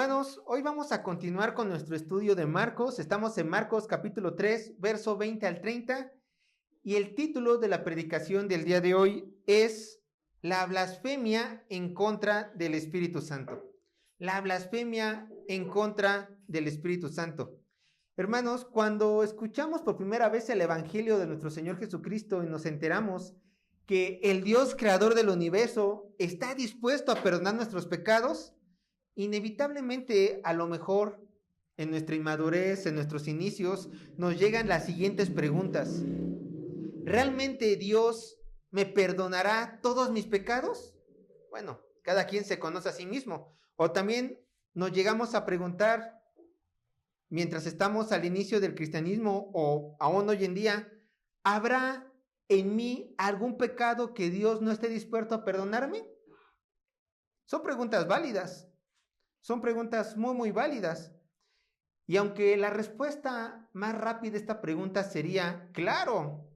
Hermanos, hoy vamos a continuar con nuestro estudio de Marcos. Estamos en Marcos capítulo 3, verso 20 al 30. Y el título de la predicación del día de hoy es La blasfemia en contra del Espíritu Santo. La blasfemia en contra del Espíritu Santo. Hermanos, cuando escuchamos por primera vez el Evangelio de nuestro Señor Jesucristo y nos enteramos que el Dios creador del universo está dispuesto a perdonar nuestros pecados, inevitablemente, a lo mejor, en nuestra inmadurez, en nuestros inicios, nos llegan las siguientes preguntas. ¿Realmente Dios me perdonará todos mis pecados? Bueno, cada quien se conoce a sí mismo. O también nos llegamos a preguntar, mientras estamos al inicio del cristianismo o aún hoy en día, ¿habrá en mí algún pecado que Dios no esté dispuesto a perdonarme? Son preguntas válidas. Son preguntas muy válidas. Y aunque la respuesta más rápida a esta pregunta sería, claro,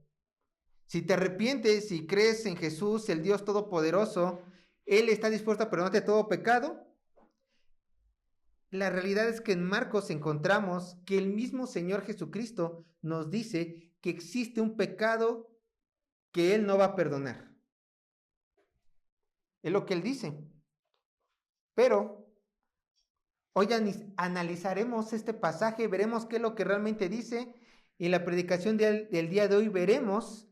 si te arrepientes y crees en Jesús, el Dios Todopoderoso, Él está dispuesto a perdonarte todo pecado. La realidad es que en Marcos encontramos que el mismo Señor Jesucristo nos dice que existe un pecado que Él no va a perdonar. Es lo que Él dice. Pero hoy analizaremos este pasaje, veremos qué es lo que realmente dice. Y en la predicación del día de hoy veremos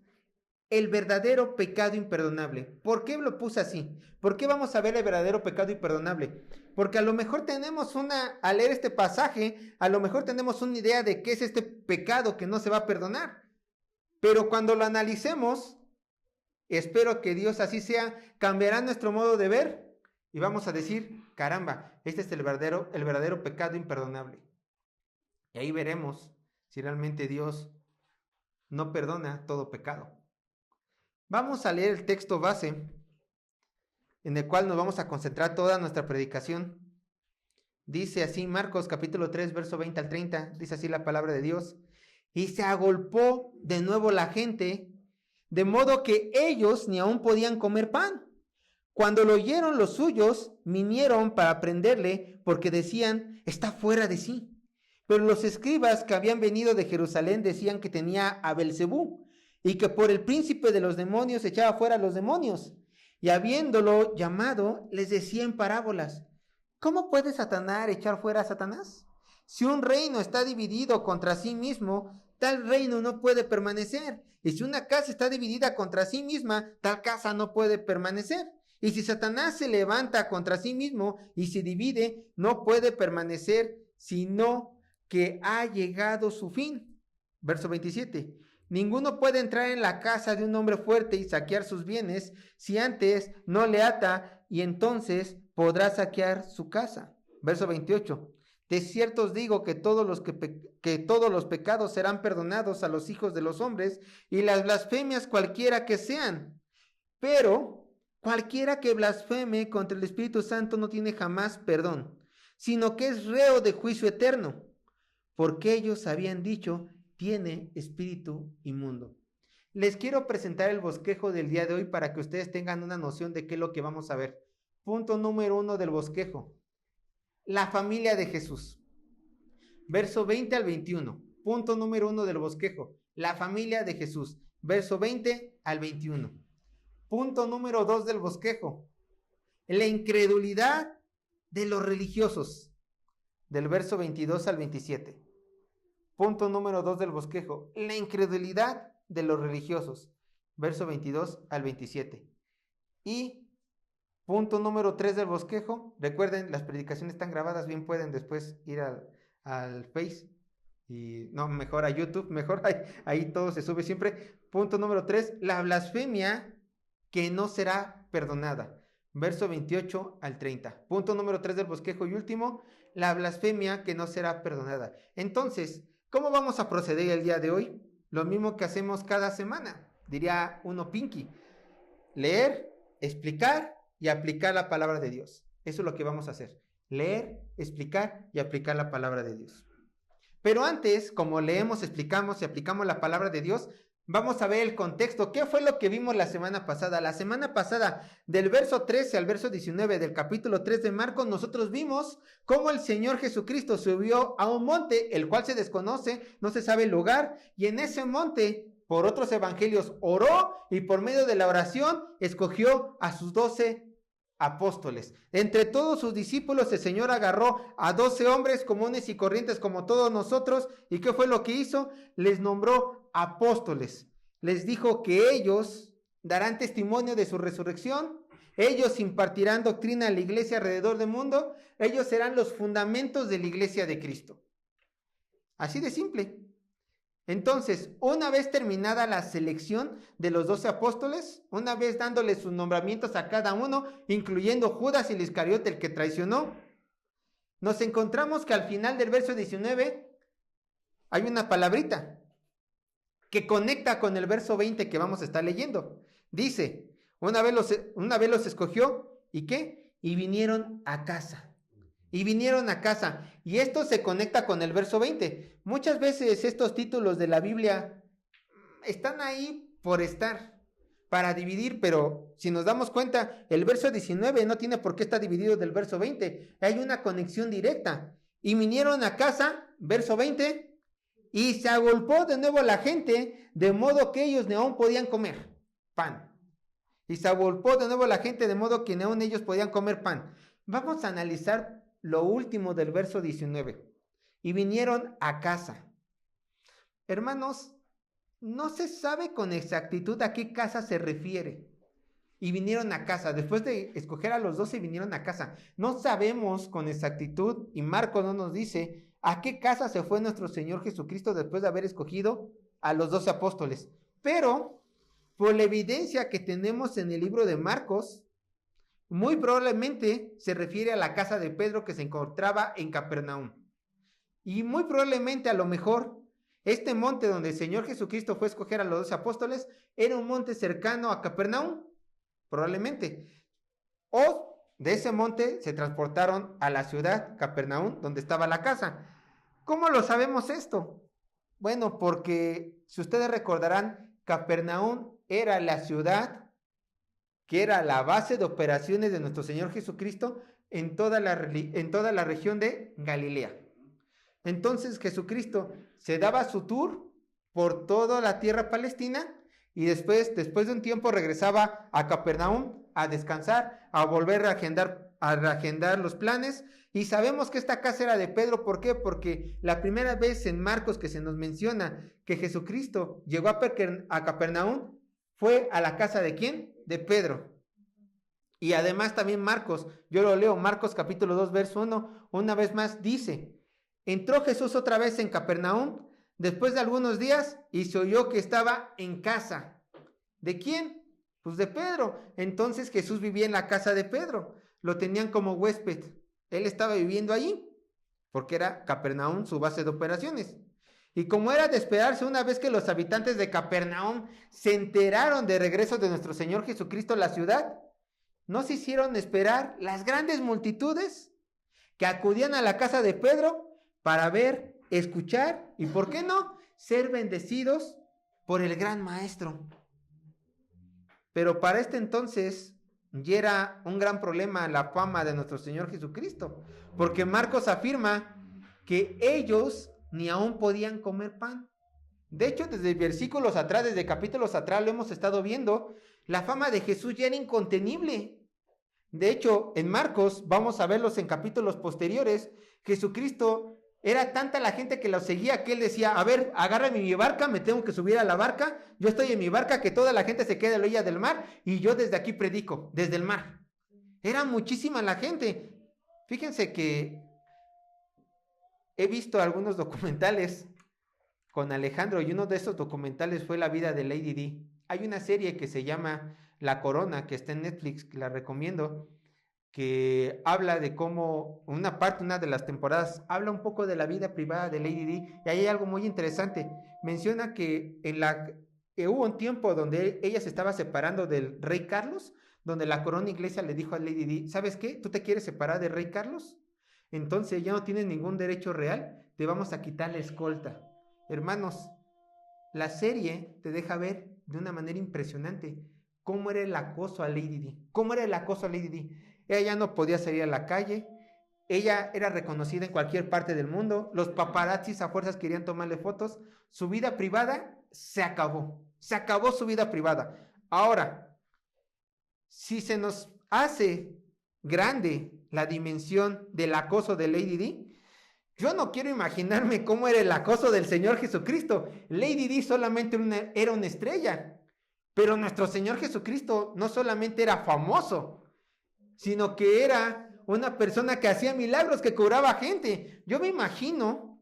el verdadero pecado imperdonable. ¿Por qué lo puse así? ¿Por qué vamos a ver el verdadero pecado imperdonable? Porque a lo mejor tenemos al leer este pasaje, a lo mejor tenemos una idea de qué es este pecado que no se va a perdonar. Pero cuando lo analicemos, espero que Dios así sea, cambiará nuestro modo de ver y vamos a decir, caramba, este es el verdadero pecado imperdonable. Y ahí veremos si realmente Dios no perdona todo pecado. Vamos a leer el texto base en el cual nos vamos a concentrar toda nuestra predicación. Dice así Marcos capítulo 3, verso 20 al 30, dice así la palabra de Dios. Y se agolpó de nuevo la gente, de modo que ellos ni aún podían comer pan. Cuando lo oyeron los suyos, vinieron para prenderle, porque decían, está fuera de sí. Pero los escribas que habían venido de Jerusalén decían que tenía a Belzebú, y que por el príncipe de los demonios echaba fuera a los demonios. Y habiéndolo llamado, les decía en parábolas, ¿cómo puede Satanás echar fuera a Satanás? Si un reino está dividido contra sí mismo, tal reino no puede permanecer. Y si una casa está dividida contra sí misma, tal casa no puede permanecer. Y si Satanás se levanta contra sí mismo y se divide, no puede permanecer, sino que ha llegado su fin. Verso 27. Ninguno puede entrar en la casa de un hombre fuerte y saquear sus bienes si antes no le ata, y entonces podrá saquear su casa. Verso 28. De cierto os digo que todos los pecados serán perdonados a los hijos de los hombres y las blasfemias cualquiera que sean. Pero cualquiera que blasfeme contra el Espíritu Santo no tiene jamás perdón, sino que es reo de juicio eterno, porque ellos habían dicho, tiene espíritu inmundo. Les quiero presentar el bosquejo del día de hoy para que ustedes tengan una noción de qué es lo que vamos a ver. Punto número 1 del bosquejo. La familia de Jesús. Verso 20 al 21. Punto número 1 del bosquejo. La familia de Jesús. Verso 20 al 21. Punto número 2 del bosquejo. La incredulidad de los religiosos. Del verso 22 al 27. Punto número 2 del bosquejo. La incredulidad de los religiosos. Verso 22 al 27. Y punto número 3 del bosquejo. Recuerden, las predicaciones están grabadas. Bien pueden después ir al Face. Y no, mejor a YouTube. Mejor ahí todo se sube siempre. Punto número 3. La blasfemia que no será perdonada. Verso 28 al 30. Punto número 3 del bosquejo y último. La blasfemia que no será perdonada. Entonces, ¿cómo vamos a proceder el día de hoy? Lo mismo que hacemos cada semana, diría uno Pinky. Leer, explicar y aplicar la palabra de Dios. Eso es lo que vamos a hacer. Leer, explicar y aplicar la palabra de Dios. Pero antes, como leemos, explicamos y aplicamos la palabra de Dios, Vamos a ver el contexto. ¿Qué fue lo que vimos la semana pasada? La semana pasada, del verso 13 al verso 19 del capítulo 3 de Marcos, nosotros vimos cómo el Señor Jesucristo subió a un monte, el cual se desconoce, no se sabe el lugar, y en ese monte, por otros evangelios, oró y por medio de la oración escogió a sus 12 apóstoles. Entre todos sus discípulos, el Señor agarró a 12 hombres comunes y corrientes como todos nosotros. ¿Y qué fue lo que hizo? Les nombró apóstoles. Les dijo que ellos darán testimonio de su resurrección. Ellos impartirán doctrina a la iglesia alrededor del mundo. Ellos serán los fundamentos de la iglesia de Cristo. Así de simple. Entonces, una vez terminada la selección de los 12 apóstoles, una vez dándoles sus nombramientos a cada uno, incluyendo Judas y el Iscariote, el que traicionó, nos encontramos que al final del verso 19 hay una palabrita que conecta con el verso 20 que vamos a estar leyendo. Dice, una vez los escogió, ¿y qué? Y vinieron a casa. Y vinieron a casa. Y esto se conecta con el verso 20. Muchas veces estos títulos de la Biblia están ahí por estar, para dividir, pero si nos damos cuenta, el verso 19 no tiene por qué estar dividido del verso 20. Hay una conexión directa. Y vinieron a casa, verso 20, y se agolpó de nuevo la gente, de modo que ellos ni aún podían comer pan. Y se agolpó de nuevo la gente, de modo que ni aún ellos podían comer pan. Vamos a analizar lo último del verso 19. Y vinieron a casa. Hermanos, no se sabe con exactitud a qué casa se refiere. Y vinieron a casa. Después de escoger a los 12, vinieron a casa. No sabemos con exactitud, y Marcos no nos dice a qué casa se fue nuestro Señor Jesucristo después de haber escogido a los 12 apóstoles. Pero, por la evidencia que tenemos en el libro de Marcos, muy probablemente se refiere a la casa de Pedro que se encontraba en Capernaum. Y muy probablemente, a lo mejor, este monte donde el Señor Jesucristo fue a escoger a los 12 apóstoles era un monte cercano a Capernaum, probablemente. O de ese monte se transportaron a la ciudad Capernaum, donde estaba la casa. ¿Cómo lo sabemos esto? Bueno, porque si ustedes recordarán, Capernaum era la ciudad que era la base de operaciones de nuestro Señor Jesucristo en toda la región de Galilea. Entonces Jesucristo se daba su tour por toda la tierra palestina y después de un tiempo regresaba a Capernaum a descansar, a volver a reagendar los planes. Y sabemos que esta casa era de Pedro. ¿Por qué? Porque la primera vez en Marcos que se nos menciona que Jesucristo llegó a Capernaum fue a la casa ¿de quién? De Pedro. Y además también Marcos, yo lo leo, Marcos capítulo 2, verso 1, una vez más dice, entró Jesús otra vez en Capernaum después de algunos días y se oyó que estaba en casa. ¿De quién? Pues de Pedro. Entonces Jesús vivía en la casa de Pedro, lo tenían como huésped. Él estaba viviendo allí, porque era Capernaum su base de operaciones. Y como era de esperarse, una vez que los habitantes de Capernaum se enteraron de regreso de nuestro Señor Jesucristo a la ciudad, no se hicieron esperar las grandes multitudes que acudían a la casa de Pedro para ver, escuchar y, ¿por qué no?, ser bendecidos por el gran maestro. Pero para este entonces ya era un gran problema la fama de nuestro Señor Jesucristo, porque Marcos afirma que ellos ni aún podían comer pan. De hecho, desde versículos atrás, desde capítulos atrás, lo hemos estado viendo, la fama de Jesús ya era incontenible. De hecho, en Marcos, vamos a verlos en capítulos posteriores, Jesucristo, era tanta la gente que lo seguía que él decía, a ver, agárrame mi barca, me tengo que subir a la barca, yo estoy en mi barca, que toda la gente se quede a la orilla del mar, y yo desde aquí predico, desde el mar. Era muchísima la gente. Fíjense que he visto algunos documentales con Alejandro y uno de esos documentales fue la vida de Lady Di. Hay una serie que se llama La Corona, que está en Netflix, que la recomiendo, que habla de cómo una de las temporadas habla un poco de la vida privada de Lady Di, y ahí hay algo muy interesante. Menciona que hubo un tiempo donde ella se estaba separando del rey Carlos, donde la corona iglesia le dijo a Lady Di, ¿sabes qué? ¿Tú te quieres separar del rey Carlos? Entonces ya no tienes ningún derecho real, te vamos a quitar la escolta. Hermanos, la serie te deja ver de una manera impresionante cómo era el acoso a Lady Di. ¿Cómo era el acoso a Lady Di? Ella ya no podía salir a la calle. Ella era reconocida en cualquier parte del mundo. Los paparazzis a fuerzas querían tomarle fotos. Su vida privada se acabó. Se acabó su vida privada. Ahora, si se nos hace grande la dimensión del acoso de Lady Di, yo no quiero imaginarme cómo era el acoso del Señor Jesucristo. Lady Di solamente era una estrella, pero nuestro Señor Jesucristo no solamente era famoso, sino que era una persona que hacía milagros, que curaba gente. Yo me imagino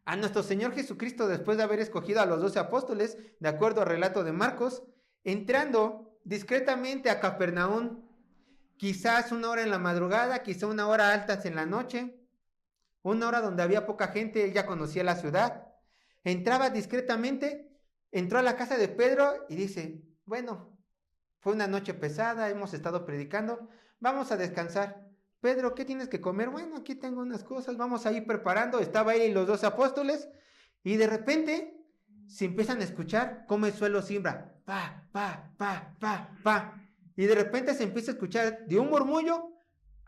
a nuestro Señor Jesucristo, después de haber escogido a los 12 apóstoles, de acuerdo al relato de Marcos, entrando discretamente a Capernaum, quizás una hora en la madrugada, quizás una hora altas en la noche, una hora donde había poca gente. Él ya conocía la ciudad. Entraba discretamente, entró a la casa de Pedro y dice: bueno, fue una noche pesada, hemos estado predicando, vamos a descansar. Pedro, ¿qué tienes que comer? Bueno, aquí tengo unas cosas, vamos a ir preparando. Estaba él y los 12 apóstoles, y de repente se empiezan a escuchar cómo el suelo simbra, pa, pa, pa, pa, pa. Y de repente se empieza a escuchar de un murmullo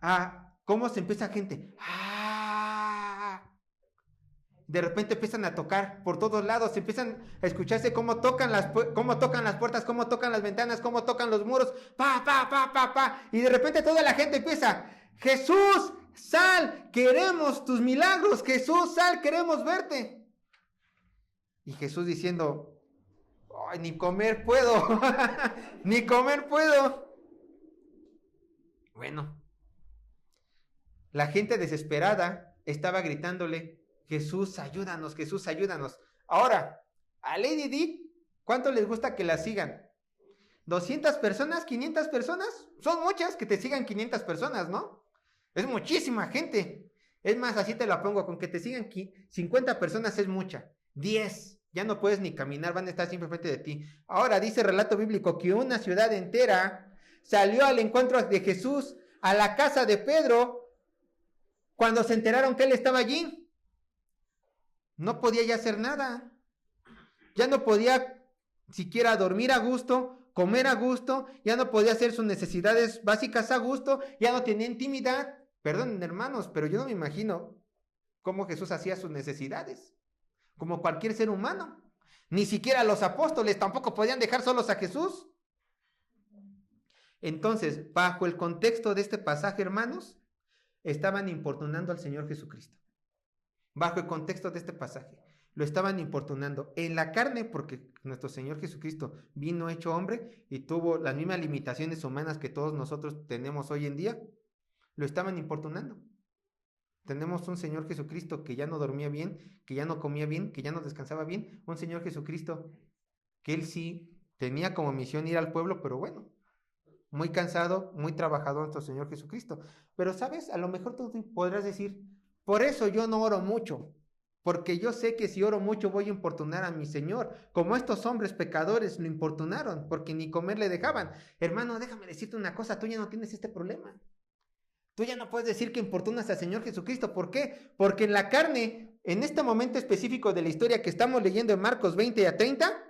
a cómo se empieza gente. De repente empiezan a tocar por todos lados, empiezan a escucharse cómo tocan las puertas, cómo tocan las ventanas, cómo tocan los muros, pa, pa, pa, pa, pa. Y de repente toda la gente empieza: Jesús, sal, queremos tus milagros, Jesús, sal, queremos verte. Y Jesús diciendo: ay, ni comer puedo, ni comer puedo. Bueno, la gente desesperada estaba gritándole: Jesús, ayúdanos, Jesús, ayúdanos. Ahora, a Lady Di, ¿cuánto les gusta que la sigan? ¿200 personas? ¿500 personas? Son muchas que te sigan 500 personas, ¿no? Es muchísima gente. Es más, así te la pongo: con que te sigan 50 personas es mucha. 10, ya no puedes ni caminar, van a estar siempre frente de ti. Ahora, dice el relato bíblico que una ciudad entera salió al encuentro de Jesús a la casa de Pedro cuando se enteraron que él estaba allí. No podía ya hacer nada. Ya no podía siquiera dormir a gusto, comer a gusto, ya no podía hacer sus necesidades básicas a gusto, ya no tenía intimidad. Perdonen, hermanos, pero yo no me imagino cómo Jesús hacía sus necesidades, como cualquier ser humano. Ni siquiera los apóstoles tampoco podían dejar solos a Jesús. Entonces, bajo el contexto de este pasaje, hermanos, estaban importunando al Señor Jesucristo. Bajo el contexto de este pasaje, lo estaban importunando en la carne, porque nuestro Señor Jesucristo vino hecho hombre y tuvo las mismas limitaciones humanas que todos nosotros tenemos hoy en día. Lo estaban importunando. Tenemos un Señor Jesucristo que ya no dormía bien, que ya no comía bien, que ya no descansaba bien. Un Señor Jesucristo que él sí tenía como misión ir al pueblo, pero bueno, muy cansado, muy trabajador nuestro Señor Jesucristo. Pero sabes, a lo mejor tú podrás decir: por eso yo no oro mucho, porque yo sé que si oro mucho voy a importunar a mi Señor, como estos hombres pecadores lo importunaron, porque ni comer le dejaban. Hermano, déjame decirte una cosa: tú ya no tienes este problema. Tú ya no puedes decir que importunas al Señor Jesucristo. ¿Por qué? Porque en la carne, en este momento específico de la historia que estamos leyendo en Marcos 20 a 30,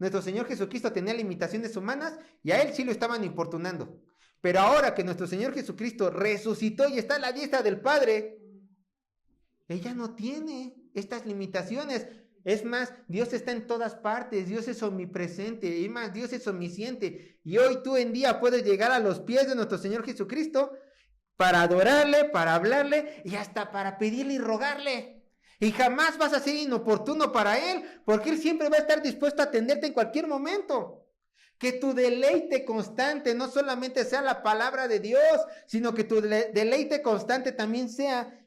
nuestro Señor Jesucristo tenía limitaciones humanas y a él sí lo estaban importunando. Pero ahora que nuestro Señor Jesucristo resucitó y está a la diestra del Padre, ella no tiene estas limitaciones. Es más, Dios está en todas partes, Dios es omnipresente, es más, Dios es omnisciente. Y hoy tú en día puedes llegar a los pies de nuestro Señor Jesucristo para adorarle, para hablarle y hasta para pedirle y rogarle. Y jamás vas a ser inoportuno para Él, porque Él siempre va a estar dispuesto a atenderte en cualquier momento. Que tu deleite constante no solamente sea la palabra de Dios, sino que tu deleite constante también sea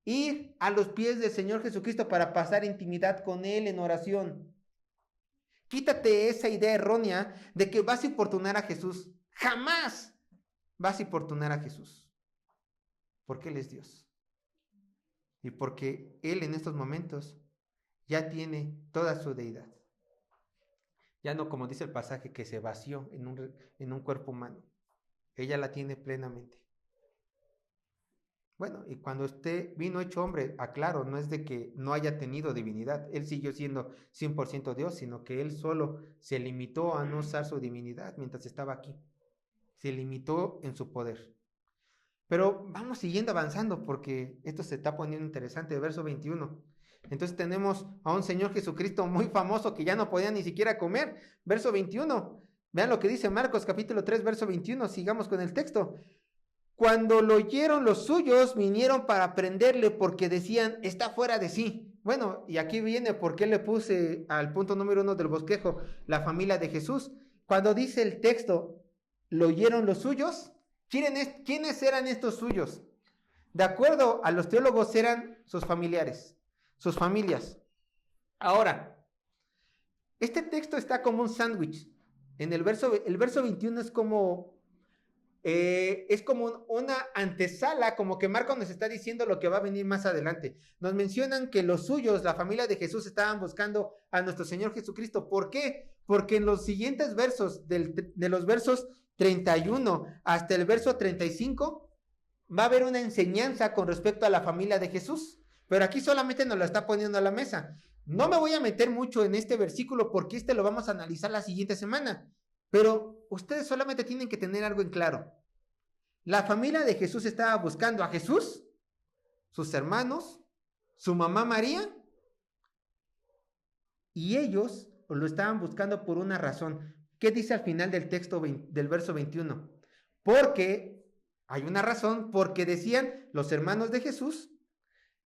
ir a los pies del Señor Jesucristo para pasar intimidad con Él en oración. Quítate esa idea errónea de que vas a importunar a Jesús. Jamás vas a importunar a Jesús, porque Él es Dios. Y porque Él en estos momentos ya tiene toda su deidad. Ya no, como dice el pasaje, que se vació en un cuerpo humano. Ella la tiene plenamente. Bueno. Bueno, y cuando vino hecho hombre, aclaro, no es de que no haya tenido divinidad, él siguió siendo 100% Dios, sino que él solo se limitó a no usar su divinidad mientras estaba aquí. Se limitó en su poder. Pero vamos siguiendo avanzando porque esto se está poniendo interesante, verso 21. Entonces tenemos a un Señor Jesucristo muy famoso que ya no podía ni siquiera comer. Verso 21. Vean lo que dice Marcos capítulo 3, verso 21. Sigamos con el texto. Cuando lo oyeron los suyos, vinieron para prenderle porque decían, está fuera de sí. Bueno, y aquí viene por qué le puse al punto número 1 del bosquejo, la familia de Jesús. Cuando dice el texto, lo oyeron los suyos, ¿quiénes eran estos suyos? De acuerdo a los teólogos eran sus familiares, sus familias. Ahora, este texto está como un sándwich. En el verso 21 es como una antesala, como que Marcos nos está diciendo lo que va a venir más adelante. Nos mencionan que los suyos, la familia de Jesús, estaban buscando a nuestro Señor Jesucristo. ¿Por qué? Porque en los siguientes versos, de los versos 31 hasta el verso 35, va a haber una enseñanza con respecto a la familia de Jesús. Pero aquí solamente nos lo está poniendo a la mesa. No me voy a meter mucho en este versículo porque lo vamos a analizar la siguiente semana. Pero ustedes solamente tienen que tener algo en claro. La familia de Jesús estaba buscando a Jesús, sus hermanos, su mamá María, y ellos lo estaban buscando por una razón. ¿Qué dice al final del texto del verso 21? Porque, hay una razón, porque decían los hermanos de Jesús,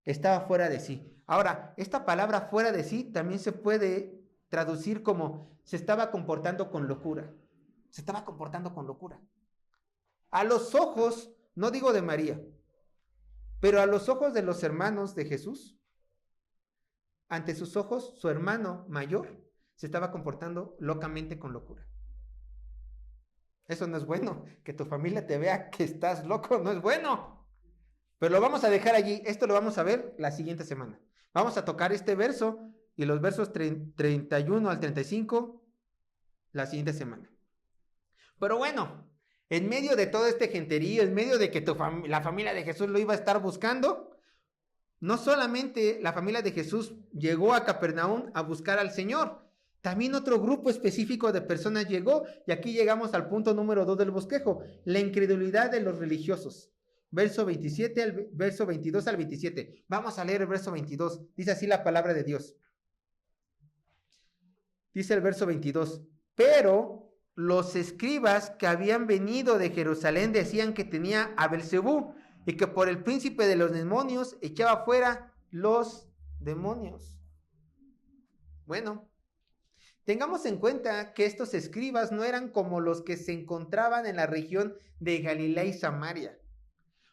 estaba fuera de sí. Ahora, esta palabra fuera de sí también se puede traducir como se estaba comportando con locura. Se estaba comportando con locura. A los ojos, no digo de María, pero a los ojos de los hermanos de Jesús, ante sus ojos, su hermano mayor se estaba comportando locamente con locura. Eso no es bueno. Que tu familia te vea que estás loco no es bueno. Pero lo vamos a dejar allí. Esto lo vamos a ver la siguiente semana. Vamos a tocar este verso y los versos 31 al 35 la siguiente semana. Pero bueno, en medio de todo este genterío, en medio de que la familia de Jesús lo iba a estar buscando, no solamente la familia de Jesús llegó a Capernaum a buscar al Señor, también otro grupo específico de personas llegó, y aquí llegamos al punto número 2 del bosquejo, la incredulidad de los religiosos. Verso 22 al 27. Vamos a leer el verso 22. Dice así la palabra de Dios. Dice el verso 22. Pero los escribas que habían venido de Jerusalén decían que tenía a Belzebú y que por el príncipe de los demonios echaba fuera los demonios. Bueno, tengamos en cuenta que estos escribas no eran como los que se encontraban en la región de Galilea y Samaria.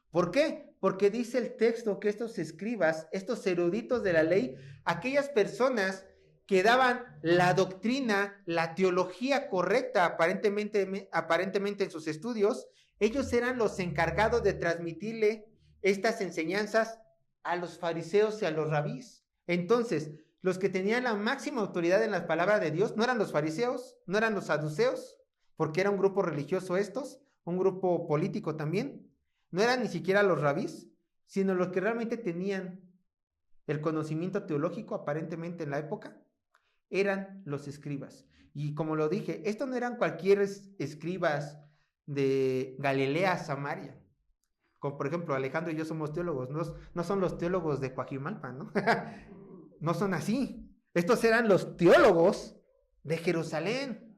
¿Por qué? Porque dice el texto que estos escribas, estos eruditos de la ley, aquellas personas que daban la doctrina, la teología correcta aparentemente en sus estudios, ellos eran los encargados de transmitirle estas enseñanzas a los fariseos y a los rabís. Entonces, los que tenían la máxima autoridad en las palabras de Dios no eran los fariseos, no eran los saduceos, porque era un grupo religioso estos, un grupo político también. No eran ni siquiera los rabís, sino los que realmente tenían el conocimiento teológico aparentemente en la época, eran los escribas. Y como lo dije, estos no eran cualquier escribas de Galilea, Samaria. Como por ejemplo, Alejandro y yo somos teólogos, no son los teólogos de Coajimalpa, ¿no? No son así. Estos eran los teólogos de Jerusalén,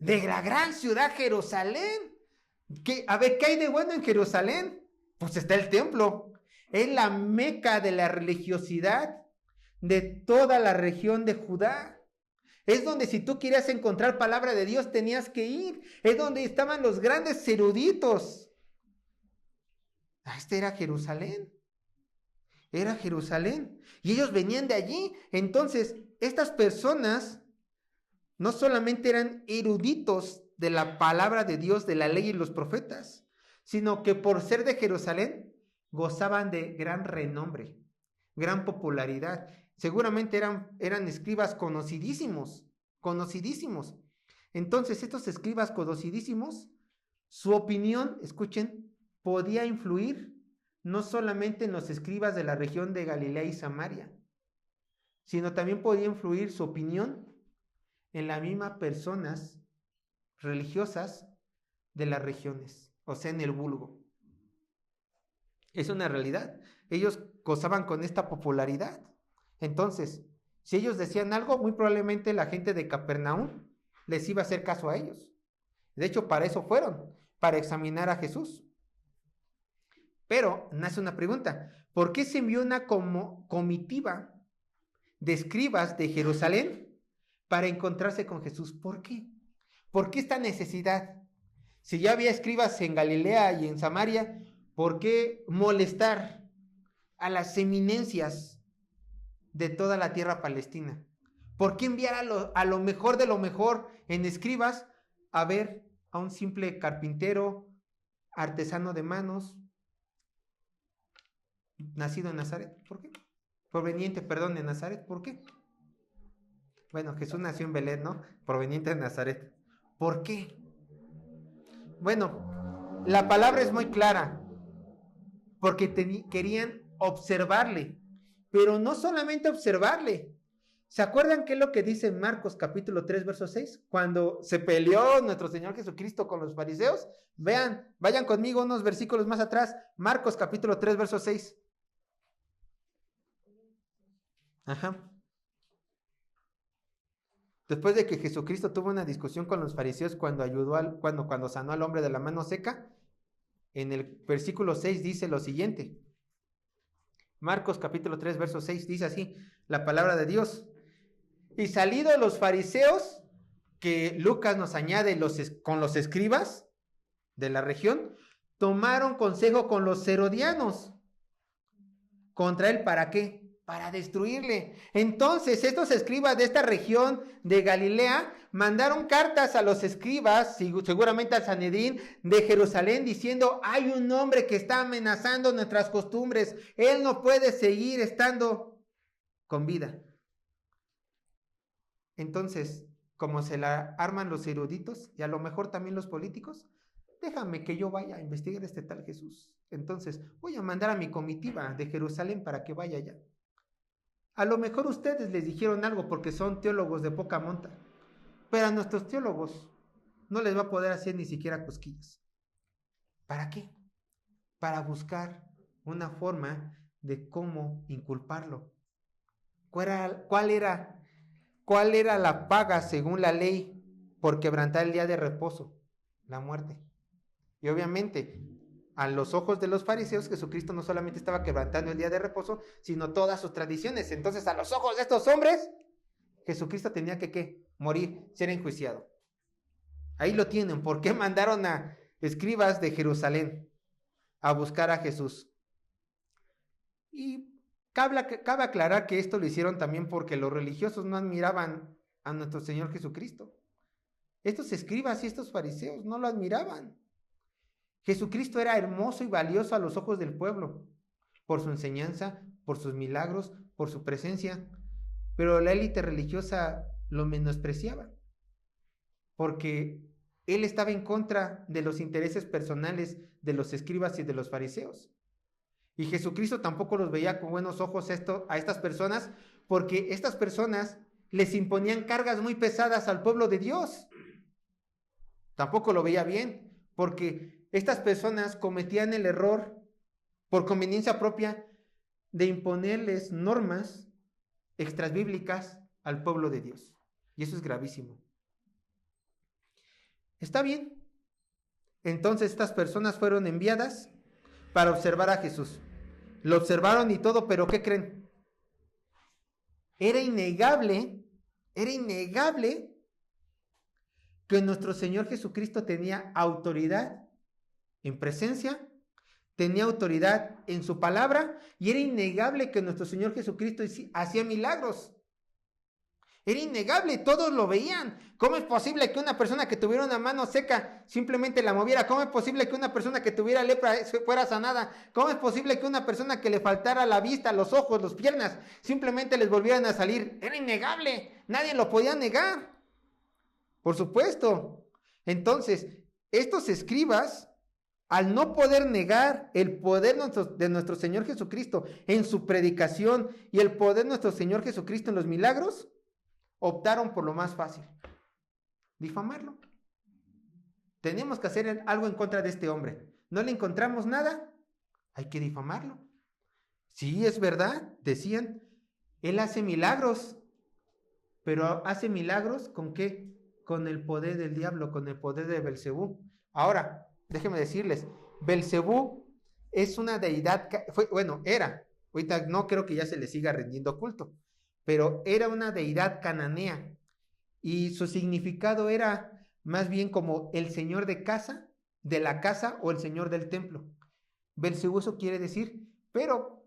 de la gran ciudad Jerusalén. A ver, ¿qué hay de bueno en Jerusalén? Pues está el templo. Es la meca de la religiosidad de toda la región de Judá. Es donde si tú querías encontrar palabra de Dios tenías que ir. Es donde estaban los grandes eruditos. Este era Jerusalén. Era Jerusalén. Y ellos venían de allí. Entonces, estas personas no solamente eran eruditos de la palabra de Dios, de la ley y los profetas, sino que por ser de Jerusalén gozaban de gran renombre, gran popularidad. Seguramente eran escribas conocidísimos. Entonces, estos escribas conocidísimos, su opinión, escuchen, podía influir no solamente en los escribas de la región de Galilea y Samaria, sino también podía influir su opinión en las mismas personas religiosas de las regiones, o sea, en el vulgo. Es una realidad. Ellos gozaban con esta popularidad. Entonces, si ellos decían algo, muy probablemente la gente de Capernaum les iba a hacer caso a ellos. De hecho, para eso fueron, para examinar a Jesús. Pero nace una pregunta: ¿por qué se envió una comitiva de escribas de Jerusalén para encontrarse con Jesús? ¿Por qué? ¿Por qué esta necesidad? Si ya había escribas en Galilea y en Samaria, ¿por qué molestar a las eminencias de toda la tierra palestina? ¿Por qué enviar a lo mejor de lo mejor en escribas a ver a un simple carpintero, artesano de manos, nacido en Nazaret? ¿Por qué? Proveniente, de Nazaret. ¿Por qué? Bueno, Jesús nació en Belén, ¿no? Proveniente de Nazaret. ¿Por qué? Bueno, la palabra es muy clara. Porque querían observarle. Pero no solamente observarle. ¿Se acuerdan qué es lo que dice en Marcos capítulo 3, verso 6? Cuando se peleó nuestro Señor Jesucristo con los fariseos. Vean, vayan conmigo unos versículos más atrás. Marcos capítulo 3, verso 6. Ajá. Después de que Jesucristo tuvo una discusión con los fariseos cuando cuando sanó al hombre de la mano seca, en el versículo 6 dice lo siguiente. Marcos capítulo 3, verso 6 dice así la palabra de Dios. Y salidos los fariseos, que Lucas nos añade con los escribas de la región, tomaron consejo con los herodianos contra él. ¿Para qué? Para destruirle. Entonces estos escribas de esta región de Galilea mandaron cartas a los escribas, seguramente al Sanedrín de Jerusalén, diciendo: hay un hombre que está amenazando nuestras costumbres, él no puede seguir estando con vida. Entonces, como se la arman los eruditos y a lo mejor también los políticos, déjame que yo vaya a investigar este tal Jesús. Entonces voy a mandar a mi comitiva de Jerusalén para que vaya allá. A lo mejor ustedes les dijeron algo porque son teólogos de poca monta, pero a nuestros teólogos no les va a poder hacer ni siquiera cosquillas. ¿Para qué? Para buscar una forma de cómo inculparlo. ¿Cuál era la paga según la ley por quebrantar el día de reposo? La muerte. Y obviamente, a los ojos de los fariseos, Jesucristo no solamente estaba quebrantando el día de reposo, sino todas sus tradiciones. Entonces, a los ojos de estos hombres, Jesucristo tenía que ¿qué? Morir, ser enjuiciado. Ahí lo tienen. ¿Por qué mandaron a escribas de Jerusalén a buscar a Jesús? Y cabe aclarar que esto lo hicieron también porque los religiosos no admiraban a nuestro Señor Jesucristo. Estos escribas y estos fariseos no lo admiraban. Jesucristo era hermoso y valioso a los ojos del pueblo, por su enseñanza, por sus milagros, por su presencia, pero la élite religiosa lo menospreciaba, porque él estaba en contra de los intereses personales de los escribas y de los fariseos. Y Jesucristo tampoco los veía con buenos ojos a estas personas, porque estas personas les imponían cargas muy pesadas al pueblo de Dios. Tampoco lo veía bien, porque estas personas cometían el error, por conveniencia propia, de imponerles normas extrabíblicas al pueblo de Dios. Y eso es gravísimo. ¿Está bien? Entonces estas personas fueron enviadas para observar a Jesús. Lo observaron y todo, pero ¿qué creen? Era innegable que nuestro Señor Jesucristo tenía autoridad en presencia, tenía autoridad en su palabra, y era innegable que nuestro Señor Jesucristo hacía milagros. Era innegable, todos lo veían. ¿Cómo es posible que una persona que tuviera una mano seca simplemente la moviera? ¿Cómo es posible que una persona que tuviera lepra fuera sanada? ¿Cómo es posible que una persona que le faltara la vista, los ojos, las piernas, simplemente les volvieran a salir? Era innegable, nadie lo podía negar. Por supuesto. Entonces, estos escribas al no poder negar el poder de nuestro Señor Jesucristo en su predicación y el poder de nuestro Señor Jesucristo en los milagros, optaron por lo más fácil, difamarlo. Tenemos que hacer algo en contra de este hombre. No le encontramos nada, hay que difamarlo. Sí, es verdad, decían, él hace milagros, pero hace milagros ¿con qué? Con el poder del diablo, con el poder de Belcebú. Ahora, déjenme decirles, Belcebú es una deidad, era, ahorita no creo que ya se le siga rendiendo culto, pero era una deidad cananea y su significado era más bien como el señor de casa, de la casa o el señor del templo. Belcebú eso quiere decir, pero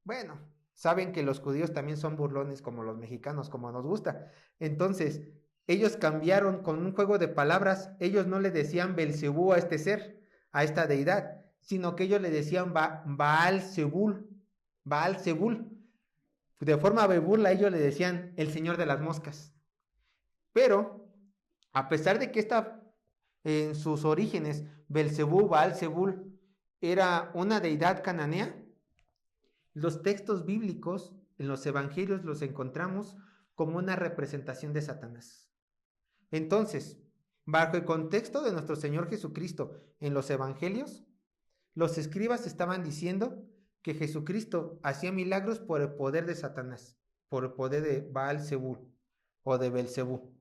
bueno, saben que los judíos también son burlones como los mexicanos, como nos gusta. Entonces, ellos cambiaron con un juego de palabras, ellos no le decían Belcebú a este ser, a esta deidad, sino que ellos le decían Baal-Zebul, Baal-Zebul. De forma de burla ellos le decían el señor de las moscas. Pero, a pesar de que en sus orígenes, Belcebú, Baal-Zebul, era una deidad cananea, los textos bíblicos en los evangelios los encontramos como una representación de Satanás. Entonces, bajo el contexto de nuestro Señor Jesucristo en los evangelios, los escribas estaban diciendo que Jesucristo hacía milagros por el poder de Satanás, por el poder de Baal-Zebul o de Belcebú.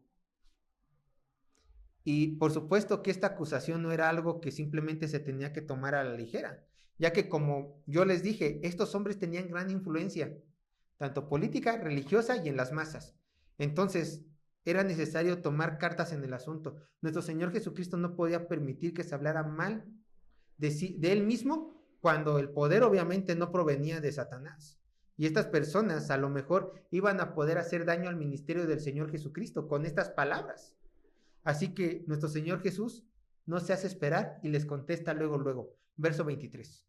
Y por supuesto que esta acusación no era algo que simplemente se tenía que tomar a la ligera, ya que como yo les dije, estos hombres tenían gran influencia, tanto política, religiosa y en las masas. Entonces, era necesario tomar cartas en el asunto. Nuestro Señor Jesucristo no podía permitir que se hablara mal de él mismo, cuando el poder obviamente no provenía de Satanás. Y estas personas a lo mejor iban a poder hacer daño al ministerio del Señor Jesucristo con estas palabras. Así que nuestro Señor Jesús no se hace esperar y les contesta luego. Verso 23.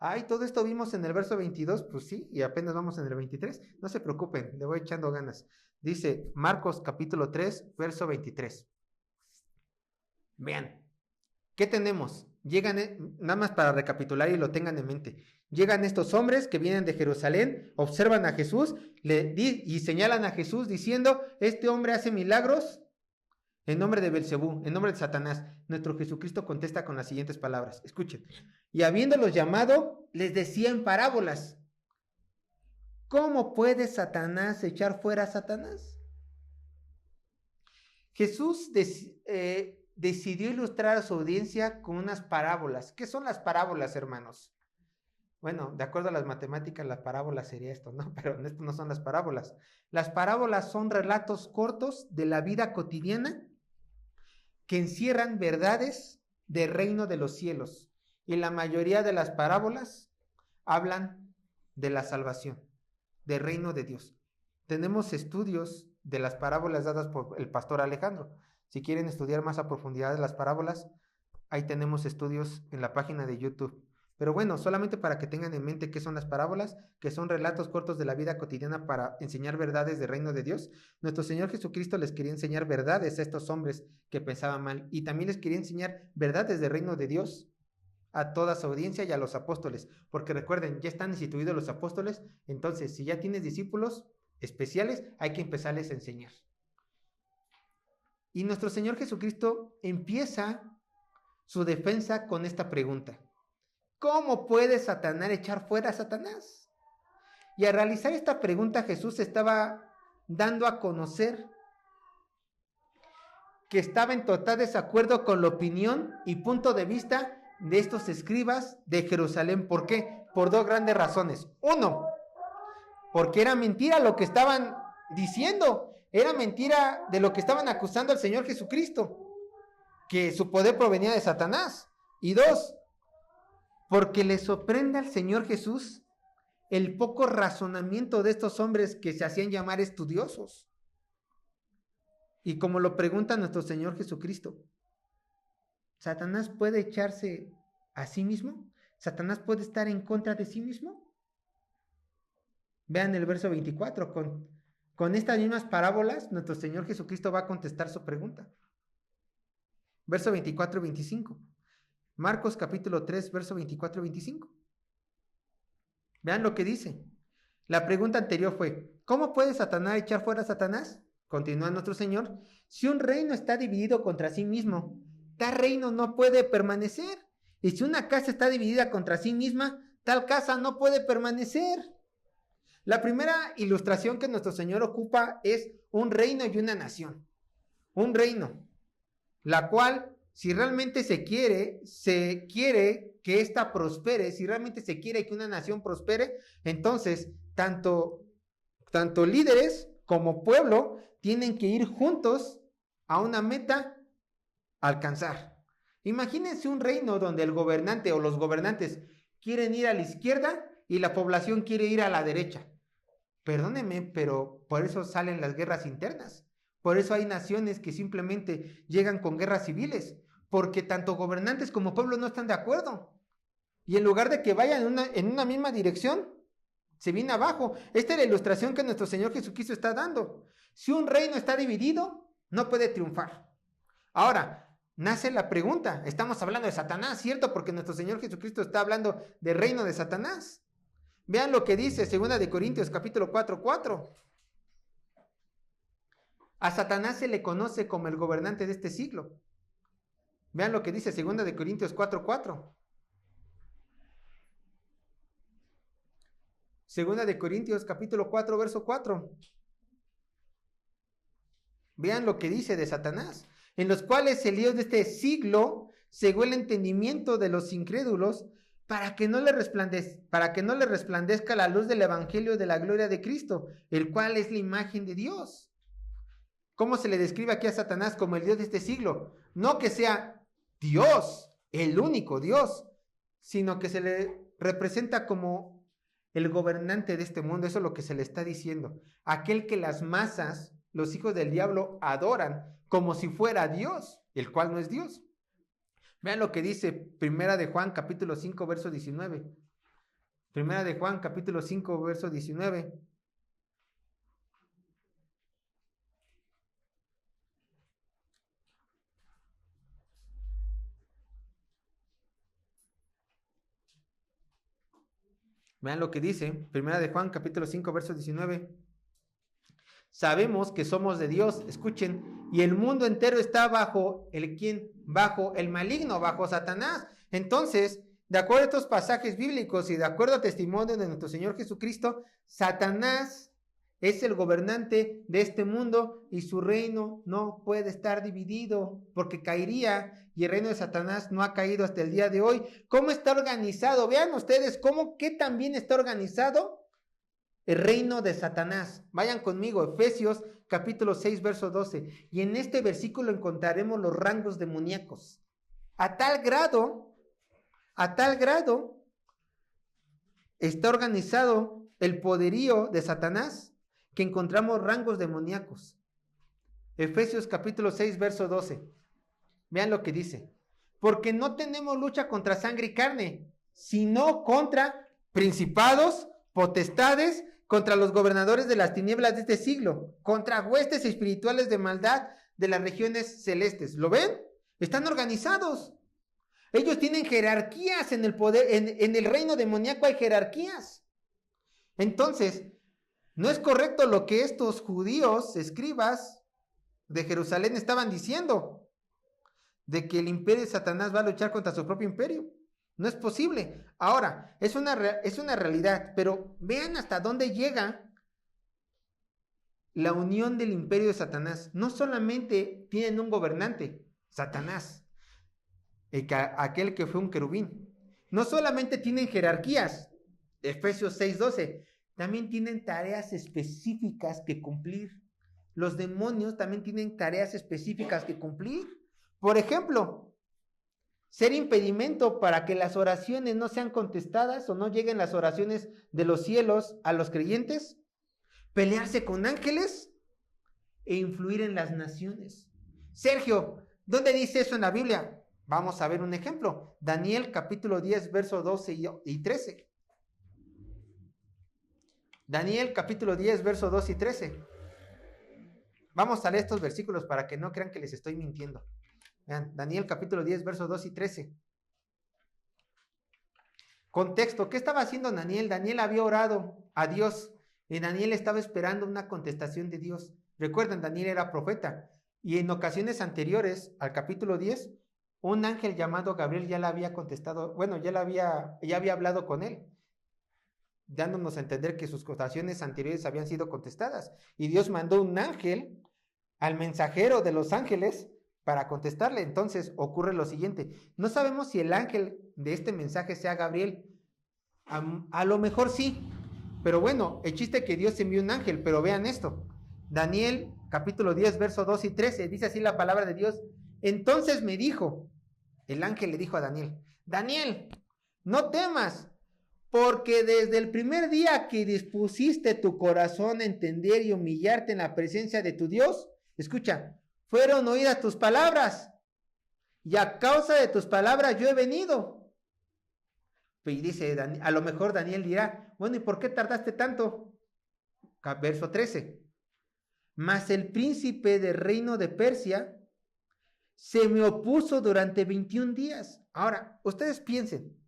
Ay, todo esto vimos en el verso 22, pues sí, y apenas vamos en el 23. No se preocupen, le voy echando ganas. Dice Marcos capítulo 3, verso 23. Vean, ¿qué tenemos? Llegan, nada más para recapitular y lo tengan en mente. Llegan estos hombres que vienen de Jerusalén, observan a Jesús y señalan a Jesús diciendo, este hombre hace milagros en nombre de Belcebú, en nombre de Satanás. Nuestro Jesucristo contesta con las siguientes palabras. Escuchen. Y habiéndolos llamado, les decía en parábolas, ¿cómo puede Satanás echar fuera a Satanás? Jesús decidió ilustrar a su audiencia con unas parábolas. ¿Qué son las parábolas, hermanos? Bueno, de acuerdo a las matemáticas, la parábola sería esto, ¿no? Pero esto no son las parábolas. Las parábolas son relatos cortos de la vida cotidiana que encierran verdades del reino de los cielos. Y la mayoría de las parábolas hablan de la salvación, del reino de Dios. Tenemos estudios de las parábolas dadas por el pastor Alejandro. Si quieren estudiar más a profundidad de las parábolas, ahí tenemos estudios en la página de YouTube. Pero bueno, solamente para que tengan en mente qué son las parábolas, que son relatos cortos de la vida cotidiana para enseñar verdades del reino de Dios. Nuestro Señor Jesucristo les quería enseñar verdades a estos hombres que pensaban mal y también les quería enseñar verdades del reino de Dios a toda su audiencia y a los apóstoles, porque recuerden, ya están instituidos los apóstoles, entonces si ya tienes discípulos especiales, hay que empezarles a enseñar. Y nuestro Señor Jesucristo empieza su defensa con esta pregunta. ¿Cómo puede Satanás echar fuera a Satanás? Y al realizar esta pregunta, Jesús estaba dando a conocer que estaba en total desacuerdo con la opinión y punto de vista de estos escribas de Jerusalén. ¿Por qué? Por dos grandes razones. Uno, porque era mentira lo que estaban diciendo. Era mentira de lo que estaban acusando al Señor Jesucristo, que su poder provenía de Satanás. Y dos, porque le sorprende al Señor Jesús el poco razonamiento de estos hombres que se hacían llamar estudiosos. Y como lo pregunta nuestro Señor Jesucristo, ¿Satanás puede echarse a sí mismo? ¿Satanás puede estar en contra de sí mismo? Vean el verso 24, con estas mismas parábolas, nuestro Señor Jesucristo va a contestar su pregunta. verso 24 y 25. Marcos capítulo 3, verso 24 y 25. Vean lo que dice. La pregunta anterior fue, ¿cómo puede Satanás echar fuera a Satanás? Continúa nuestro Señor. Si un reino está dividido contra sí mismo, tal reino no puede permanecer. Y si una casa está dividida contra sí misma, tal casa no puede permanecer. La primera ilustración que nuestro Señor ocupa es un reino y una nación. Un reino, la cual, si realmente se quiere que ésta prospere, si realmente se quiere que una nación prospere, entonces tanto líderes como pueblo tienen que ir juntos a una meta a alcanzar. Imagínense un reino donde el gobernante o los gobernantes quieren ir a la izquierda y la población quiere ir a la derecha. Perdónenme, pero por eso salen las guerras internas. Por eso hay naciones que simplemente llegan con guerras civiles, porque tanto gobernantes como pueblo no están de acuerdo. Y en lugar de que vayan en una misma dirección, se viene abajo. Esta es la ilustración que nuestro Señor Jesucristo está dando. Si un reino está dividido, no puede triunfar. Ahora, nace la pregunta, estamos hablando de Satanás, ¿cierto? Porque nuestro Señor Jesucristo está hablando del reino de Satanás. Vean lo que dice 2 de Corintios capítulo 4:4. A Satanás se le conoce como el gobernante de este siglo. Vean lo que dice 2 de Corintios 4:4. 2 de Corintios capítulo 4, verso 4. Vean lo que dice de Satanás. En los cuales el Dios de este siglo cegó el entendimiento de los incrédulos para que no le resplandezca la luz del evangelio de la gloria de Cristo, el cual es la imagen de Dios. ¿Cómo se le describe aquí a Satanás como el Dios de este siglo? No que sea Dios, el único Dios, sino que se le representa como el gobernante de este mundo. Eso es lo que se le está diciendo. Aquel que las masas, los hijos del diablo, adoran como si fuera Dios, el cual no es Dios. Vean lo que dice Primera de Juan capítulo 5 verso 19. Primera de Juan capítulo 5 verso 19. Vean lo que dice Primera de Juan capítulo 5 verso 19. Sabemos que somos de Dios, escuchen, y el mundo entero está bajo el ¿quién? Bajo el maligno, bajo Satanás. Entonces, de acuerdo a estos pasajes bíblicos y de acuerdo al testimonio de nuestro Señor Jesucristo, Satanás es el gobernante de este mundo y su reino no puede estar dividido porque caería, y el reino de Satanás no ha caído hasta el día de hoy. ¿Cómo está organizado? Vean ustedes qué tan bien está organizado el reino de Satanás. Vayan conmigo, Efesios capítulo 6, verso 12. Y en este versículo encontraremos los rangos demoníacos. A tal grado está organizado el poderío de Satanás que encontramos rangos demoníacos. Efesios capítulo 6, verso 12. Vean lo que dice. Porque no tenemos lucha contra sangre y carne, sino contra principados, potestades, contra los gobernadores de las tinieblas de este siglo, contra huestes espirituales de maldad de las regiones celestes. ¿Lo ven? Están organizados. Ellos tienen jerarquías en el poder, en el reino demoníaco hay jerarquías. Entonces, no es correcto lo que estos judíos, escribas de Jerusalén estaban diciendo, de que el imperio de Satanás va a luchar contra su propio imperio. No es posible. Ahora, es una realidad, pero vean hasta dónde llega la unión del imperio de Satanás. No solamente tienen un gobernante, Satanás, aquel que fue un querubín. No solamente tienen jerarquías, Efesios 6:12, también tienen tareas específicas que cumplir. Los demonios también tienen tareas específicas que cumplir. Por ejemplo, ser impedimento para que las oraciones no sean contestadas o no lleguen las oraciones de los cielos a los creyentes, pelearse con ángeles e influir en las naciones. Sergio, ¿dónde dice eso en la Biblia? Vamos a ver un ejemplo. Daniel capítulo 10, verso 12 y 13. Daniel capítulo 10, verso 2 y 13. Vamos a leer estos versículos para que no crean que les estoy mintiendo. Vean, Daniel capítulo 10, versos 2 y 13. Contexto, ¿qué estaba haciendo Daniel? Daniel había orado a Dios y Daniel estaba esperando una contestación de Dios. Recuerden, Daniel era profeta y en ocasiones anteriores al capítulo 10, un ángel llamado Gabriel ya le había contestado, bueno, ya había hablado con él, dándonos a entender que sus oraciones anteriores habían sido contestadas. Y Dios mandó un ángel al mensajero de los ángeles para contestarle. Entonces ocurre lo siguiente: no sabemos si el ángel de este mensaje sea Gabriel. A lo mejor sí, pero bueno, el chiste es que Dios envió un ángel. Pero vean esto, Daniel capítulo 10 verso 2 y 13, dice así la palabra de Dios: entonces me dijo, el ángel le dijo a Daniel: Daniel, no temas, porque desde el primer día que dispusiste tu corazón a entender y humillarte en la presencia de tu Dios, escucha, fueron oídas tus palabras, y a causa de tus palabras yo he venido. Y dice, a lo mejor Daniel dirá, bueno, ¿y por qué tardaste tanto? Verso 13. Mas el príncipe del reino de Persia se me opuso durante 21 días. Ahora, ustedes piensen,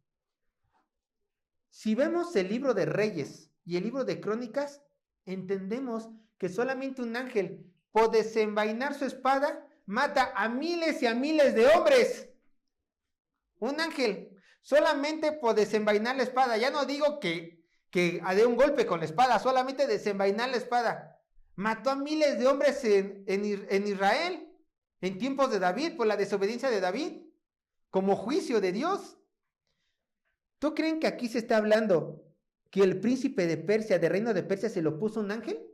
si vemos el libro de Reyes y el libro de Crónicas, entendemos que solamente un ángel, por desenvainar su espada, mata a miles y a miles de hombres. Un ángel, solamente por desenvainar la espada. Ya no digo que dé un golpe con la espada, solamente desenvainar la espada. Mató a miles de hombres en Israel, en tiempos de David, por la desobediencia de David, como juicio de Dios. ¿Tú creen que aquí se está hablando que el príncipe de Persia, del reino de Persia, se lo puso un ángel?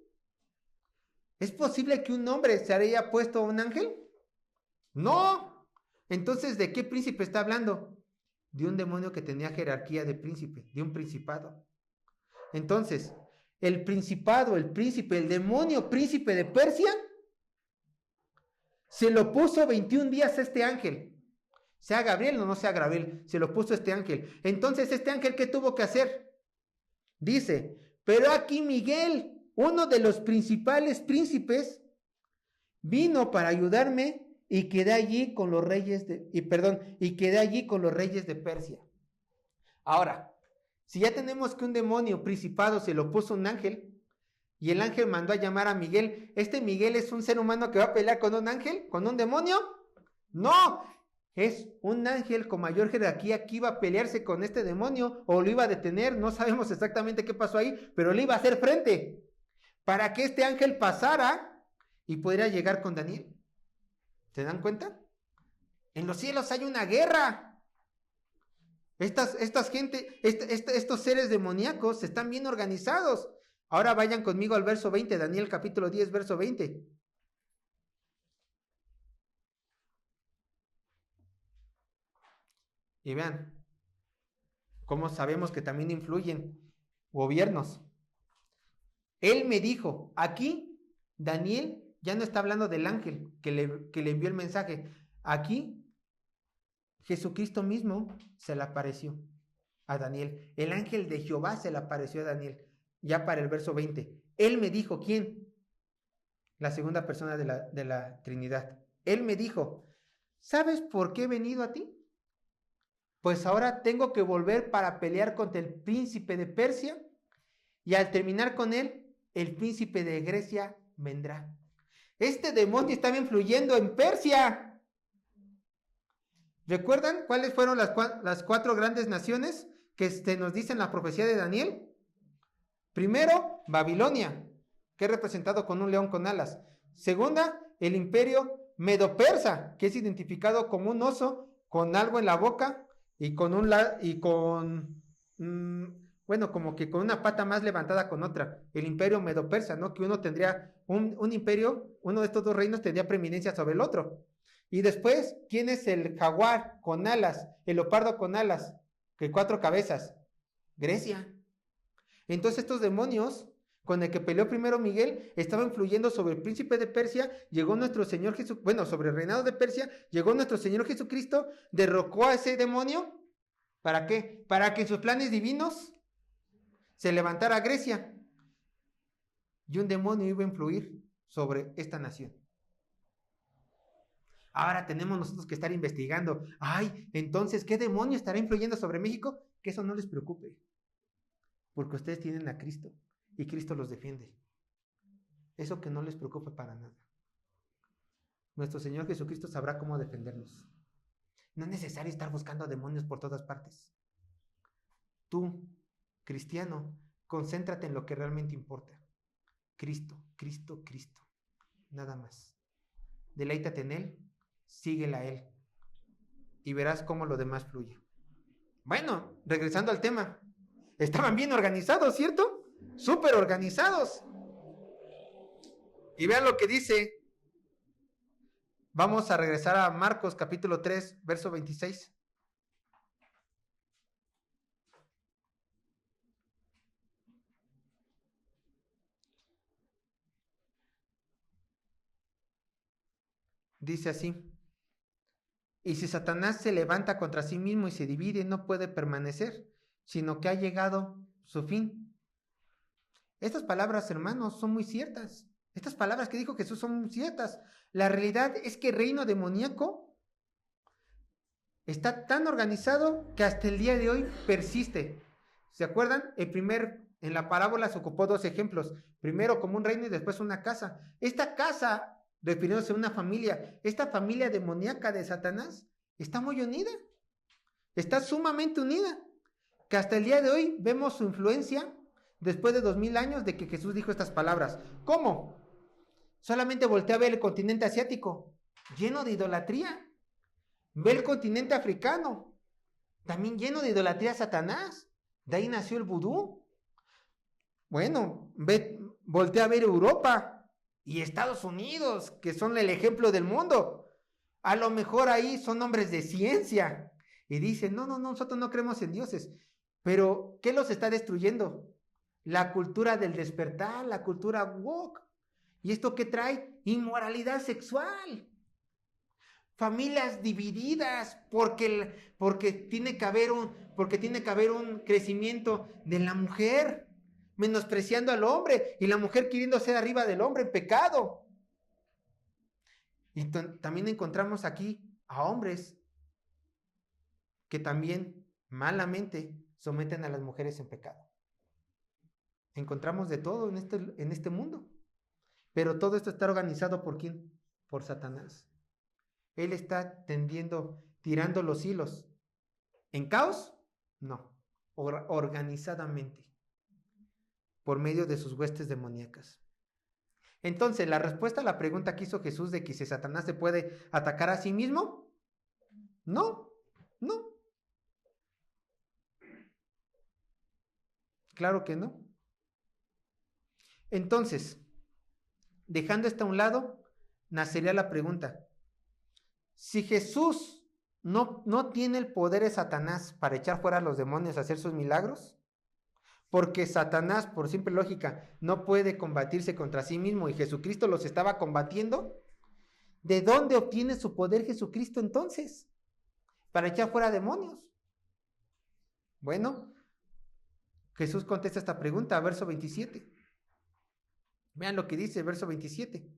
¿Es posible que un hombre se haya puesto a un ángel? No. Entonces, ¿de qué príncipe está hablando? De un demonio que tenía jerarquía de príncipe, de un principado. Entonces, el principado, el príncipe, el demonio príncipe de Persia, se lo puso 21 días a este ángel. Sea Gabriel o no sea Gabriel, se lo puso este ángel. Entonces, este ángel, ¿qué tuvo que hacer? Dice, pero aquí Miguel, uno de los principales príncipes, vino para ayudarme y quedé allí con los reyes de Persia. Ahora, si ya tenemos que un demonio principado se lo puso un ángel, y el ángel mandó a llamar a Miguel, ¿este Miguel es un ser humano que va a pelear con un ángel? ¿Con un demonio? No, es un ángel con mayor jerarquía que iba a pelearse con este demonio o lo iba a detener. No sabemos exactamente qué pasó ahí, pero le iba a hacer frente para que este ángel pasara y pudiera llegar con Daniel. ¿Se dan cuenta? En los cielos hay una guerra. Estos seres demoníacos están bien organizados. Ahora vayan conmigo al verso 20, Daniel capítulo 10, verso 20. Y vean cómo sabemos que también influyen gobiernos. Él me dijo, aquí Daniel ya no está hablando del ángel que le envió el mensaje. Aquí Jesucristo mismo se le apareció a Daniel. El ángel de Jehová se le apareció a Daniel. Ya para el verso 20. Él me dijo, ¿quién? La segunda persona de la Trinidad. Él me dijo, ¿sabes por qué he venido a ti? Pues ahora tengo que volver para pelear contra el príncipe de Persia, y al terminar con él, el príncipe de Grecia vendrá. Este demonio estaba influyendo en Persia. ¿Recuerdan cuáles fueron las 4 grandes naciones que nos dicen la profecía de Daniel? Primero, Babilonia, que es representado con un león con alas. Segunda, el imperio medo-persa, que es identificado como un oso con algo en la boca y como que con una pata más levantada con otra. El imperio medo-persa, ¿no? Que uno tendría un imperio, uno de estos 2 reinos tendría preeminencia sobre el otro. Y después, ¿quién es el jaguar con alas? El leopardo con alas, que 4 cabezas. Grecia. Entonces estos demonios, con el que peleó primero Miguel, estaban influyendo sobre el príncipe de Persia. Llegó nuestro Señor Jesucristo, sobre el reinado de Persia, llegó nuestro Señor Jesucristo, derrocó a ese demonio. ¿Para qué? Para que en sus planes divinos se levantara Grecia. Y un demonio iba a influir sobre esta nación. Ahora tenemos nosotros que estar investigando. Ay, entonces, ¿qué demonio estará influyendo sobre México? Que eso no les preocupe, porque ustedes tienen a Cristo y Cristo los defiende. Eso que no les preocupe para nada. Nuestro Señor Jesucristo sabrá cómo defendernos. No es necesario estar buscando demonios por todas partes. Tú, cristiano, concéntrate en lo que realmente importa. Cristo, Cristo, Cristo. Nada más. Deleítate en Él, síguela a Él. Y verás cómo lo demás fluye. Bueno, regresando al tema. Estaban bien organizados, ¿cierto? Súper organizados. Y vean lo que dice. Vamos a regresar a Marcos capítulo 3, verso 26. Dice así: y si Satanás se levanta contra sí mismo y se divide, no puede permanecer, sino que ha llegado su fin. Estas palabras, hermanos, son muy ciertas. Estas palabras que dijo Jesús son muy ciertas. La realidad es que el reino demoníaco está tan organizado que hasta el día de hoy persiste. ¿Se acuerdan? En la parábola se ocupó dos ejemplos. Primero como un reino y después una casa. Esta casa, refiriéndose a una familia, esta familia demoníaca de Satanás, está muy unida. Está sumamente unida. Que hasta el día de hoy vemos su influencia después de 2000 años de que Jesús dijo estas palabras. ¿Cómo? Solamente voltea a ver el continente asiático, lleno de idolatría. Ve el continente africano, también lleno de idolatría a Satanás. De ahí nació el vudú. Bueno, voltea a ver Europa y Estados Unidos, que son el ejemplo del mundo. A lo mejor ahí son hombres de ciencia y dicen, no, nosotros no creemos en dioses. Pero, ¿qué los está destruyendo? La cultura del despertar, la cultura woke. ¿Y esto qué trae? Inmoralidad sexual. Familias divididas porque tiene que haber un crecimiento de la mujer, menospreciando al hombre, y la mujer queriendo ser arriba del hombre en pecado. Y también encontramos aquí a hombres que también malamente someten a las mujeres en pecado. Encontramos de todo en este mundo. Pero todo esto está organizado ¿por quién? Por Satanás. Él está tirando los hilos. ¿En caos? No. Organizadamente. Por medio de sus huestes demoníacas. Entonces, la respuesta a la pregunta que hizo Jesús de que si Satanás se puede atacar a sí mismo, no. Claro que no. Entonces, dejando esto a un lado, nacería la pregunta: si Jesús no tiene el poder de Satanás para echar fuera a los demonios, hacer sus milagros, porque Satanás, por simple lógica, no puede combatirse contra sí mismo y Jesucristo los estaba combatiendo, ¿de dónde obtiene su poder Jesucristo entonces para echar fuera demonios? Bueno, Jesús contesta esta pregunta, verso 27. Vean lo que dice, verso 27.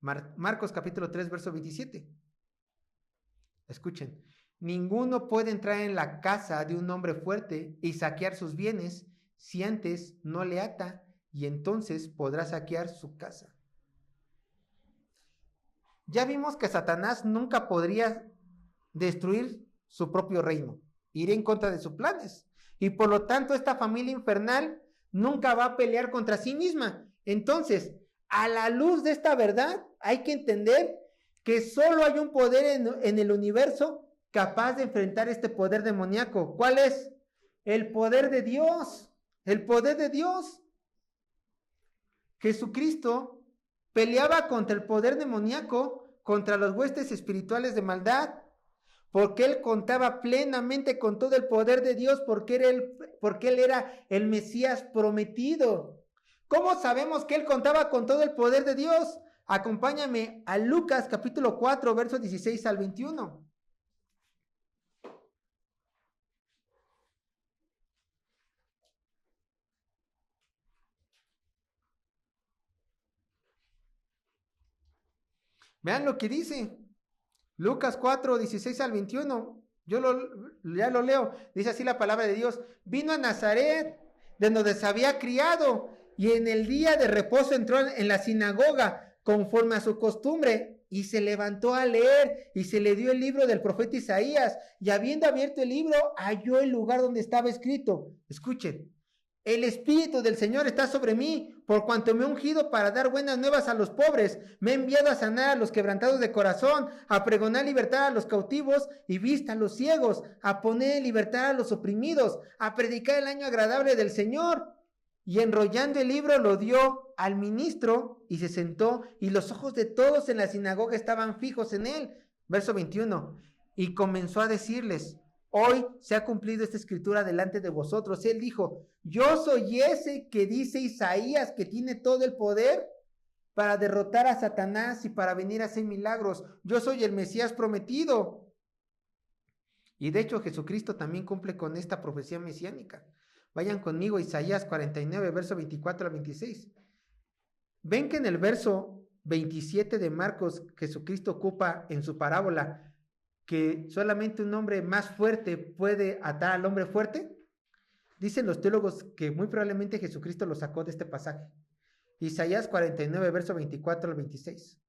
Marcos capítulo 3, verso 27. Escuchen. Ninguno puede entrar en la casa de un hombre fuerte y saquear sus bienes si antes no le ata, y entonces podrá saquear su casa. Ya vimos que Satanás nunca podría destruir su propio reino, iría en contra de sus planes, y por lo tanto esta familia infernal nunca va a pelear contra sí misma. Entonces, a la luz de esta verdad, hay que entender que solo hay un poder en el universo capaz de enfrentar este poder demoníaco. ¿Cuál es? El poder de Dios. El poder de Dios. Jesucristo peleaba contra el poder demoníaco, contra los huestes espirituales de maldad, porque él contaba plenamente con todo el poder de Dios, porque él era el Mesías prometido. ¿Cómo sabemos que él contaba con todo el poder de Dios? Acompáñame a Lucas capítulo 4, versos 16 al 21. Vean lo que dice. Lucas 4, 16 al 21. Ya lo leo. Dice así la palabra de Dios. Vino a Nazaret, de donde se había criado, y en el día de reposo entró en la sinagoga, conforme a su costumbre, y se levantó a leer, y se le dio el libro del profeta Isaías, y habiendo abierto el libro, halló el lugar donde estaba escrito. Escuchen. El Espíritu del Señor está sobre mí, por cuanto me he ungido para dar buenas nuevas a los pobres. Me he enviado a sanar a los quebrantados de corazón, a pregonar libertad a los cautivos y vista a los ciegos, a poner en libertad a los oprimidos, a predicar el año agradable del Señor. Y enrollando el libro lo dio al ministro y se sentó, y los ojos de todos en la sinagoga estaban fijos en él. Verso 21. Y comenzó a decirles: hoy se ha cumplido esta escritura delante de vosotros. Él dijo: yo soy ese que dice Isaías, que tiene todo el poder para derrotar a Satanás y para venir a hacer milagros. Yo soy el Mesías prometido. Y de hecho Jesucristo también cumple con esta profecía mesiánica. Vayan conmigo a Isaías 49, verso 24 al 26. Ven que en el verso 27 de Marcos, Jesucristo ocupa en su parábola que solamente un hombre más fuerte puede atar al hombre fuerte. Dicen los teólogos que muy probablemente Jesucristo lo sacó de este pasaje. Isaías 49, verso 24 al 26.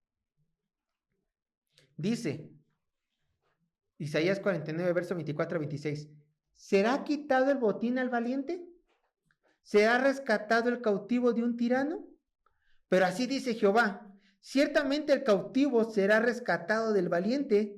Dice, Isaías 49, verso 24 al 26. ¿Será quitado el botín al valiente? ¿Será rescatado el cautivo de un tirano? Pero así dice Jehová: ciertamente el cautivo será rescatado del valiente,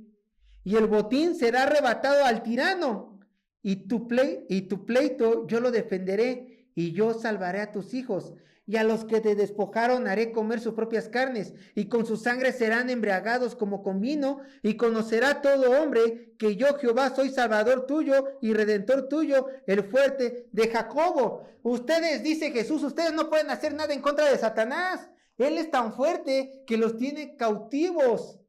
y el botín será arrebatado al tirano. Y tu pleito yo lo defenderé, y yo salvaré a tus hijos. Y a los que te despojaron haré comer sus propias carnes, y con su sangre serán embriagados como con vino, y conocerá todo hombre que yo Jehová soy salvador tuyo y redentor tuyo, el fuerte de Jacobo. Ustedes, dice Jesús, ustedes no pueden hacer nada en contra de Satanás. Él es tan fuerte que los tiene cautivos.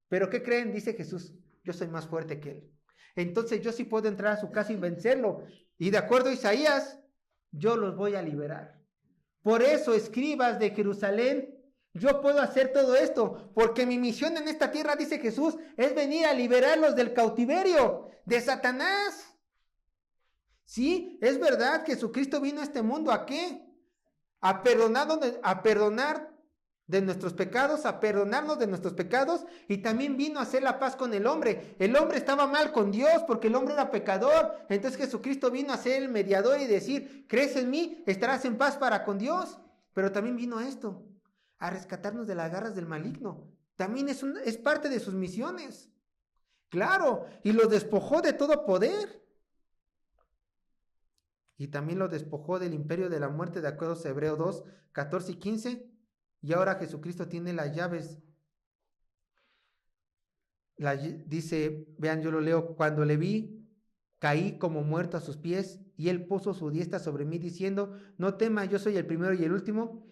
¿Pero qué creen? Dice Jesús: yo soy más fuerte que él. Entonces yo sí puedo entrar a su casa y vencerlo. Y de acuerdo a Isaías, yo los voy a liberar. Por eso, escribas de Jerusalén, yo puedo hacer todo esto, porque mi misión en esta tierra, dice Jesús, es venir a liberarlos del cautiverio, de Satanás. Sí, es verdad, Jesucristo vino a este mundo, ¿a qué? A perdonar de nuestros pecados, a perdonarnos de nuestros pecados, y también vino a hacer la paz con el hombre. El hombre estaba mal con Dios porque el hombre era pecador. Entonces Jesucristo vino a ser el mediador y decir: crees en mí, estarás en paz para con Dios. Pero también vino a esto, a rescatarnos de las garras del maligno. También es parte de sus misiones. Claro, y los despojó de todo poder. Y también lo despojó del imperio de la muerte, de acuerdo a Hebreos 2, 14 y 15. Y ahora Jesucristo tiene las llaves. Dice, vean, yo lo leo: cuando le vi, caí como muerto a sus pies, y él puso su diestra sobre mí, diciendo: no temas, yo soy el primero y el último,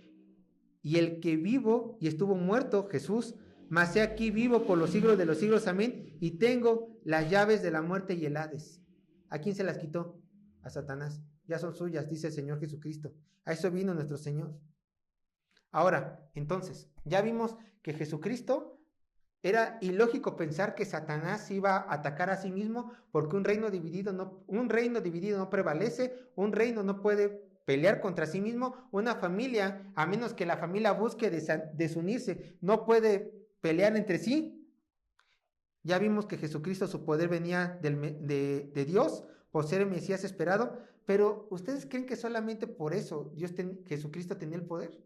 y el que vivo y estuvo muerto, Jesús, mas he aquí vivo por los siglos de los siglos, amén, y tengo las llaves de la muerte y el Hades. ¿A quién se las quitó? A Satanás. Ya son suyas, dice el Señor Jesucristo. A eso vino nuestro Señor. Ahora, entonces, ya vimos que Jesucristo, era ilógico pensar que Satanás iba a atacar a sí mismo, porque un reino dividido no prevalece, un reino no puede pelear contra sí mismo, una familia, a menos que la familia busque desunirse, no puede pelear entre sí. Ya vimos que Jesucristo, su poder venía de Dios, por ser el Mesías esperado, pero ¿ustedes creen que solamente por eso Jesucristo tenía el poder?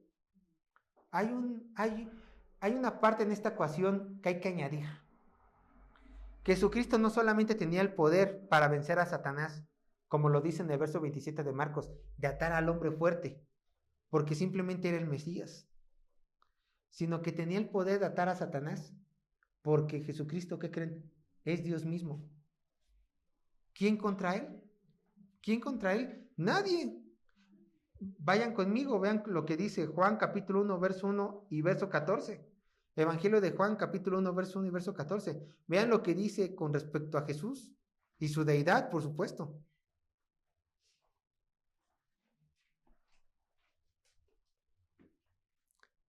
Hay una parte en esta ecuación que hay que añadir. Jesucristo no solamente tenía el poder para vencer a Satanás, como lo dice en el verso 27 de Marcos, de atar al hombre fuerte, porque simplemente era el Mesías, sino que tenía el poder de atar a Satanás, porque Jesucristo, ¿qué creen? Es Dios mismo. ¿Quién contra él? ¿Quién contra él? Nadie. Vayan conmigo, vean lo que dice Juan capítulo 1, verso 1 y verso 14. Evangelio de Juan capítulo 1, verso 1 y verso 14. Vean lo que dice con respecto a Jesús y su deidad, por supuesto.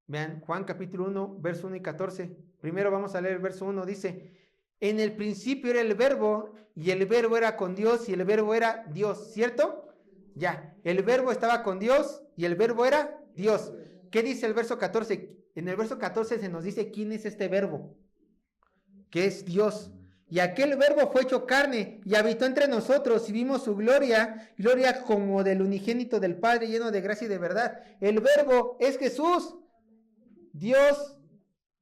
Vean Juan capítulo 1, verso 1 y 14. Primero vamos a leer el verso 1, dice: En el principio era el verbo, y el verbo era con Dios, y el verbo era Dios, ¿cierto? Ya, el verbo estaba con Dios, y el verbo era Dios. ¿Qué dice el verso 14? En el verso 14 se nos dice quién es este verbo, que es Dios. Y aquel verbo fue hecho carne y habitó entre nosotros y vimos su gloria, gloria como del unigénito del Padre, lleno de gracia y de verdad. El verbo es Jesús. Dios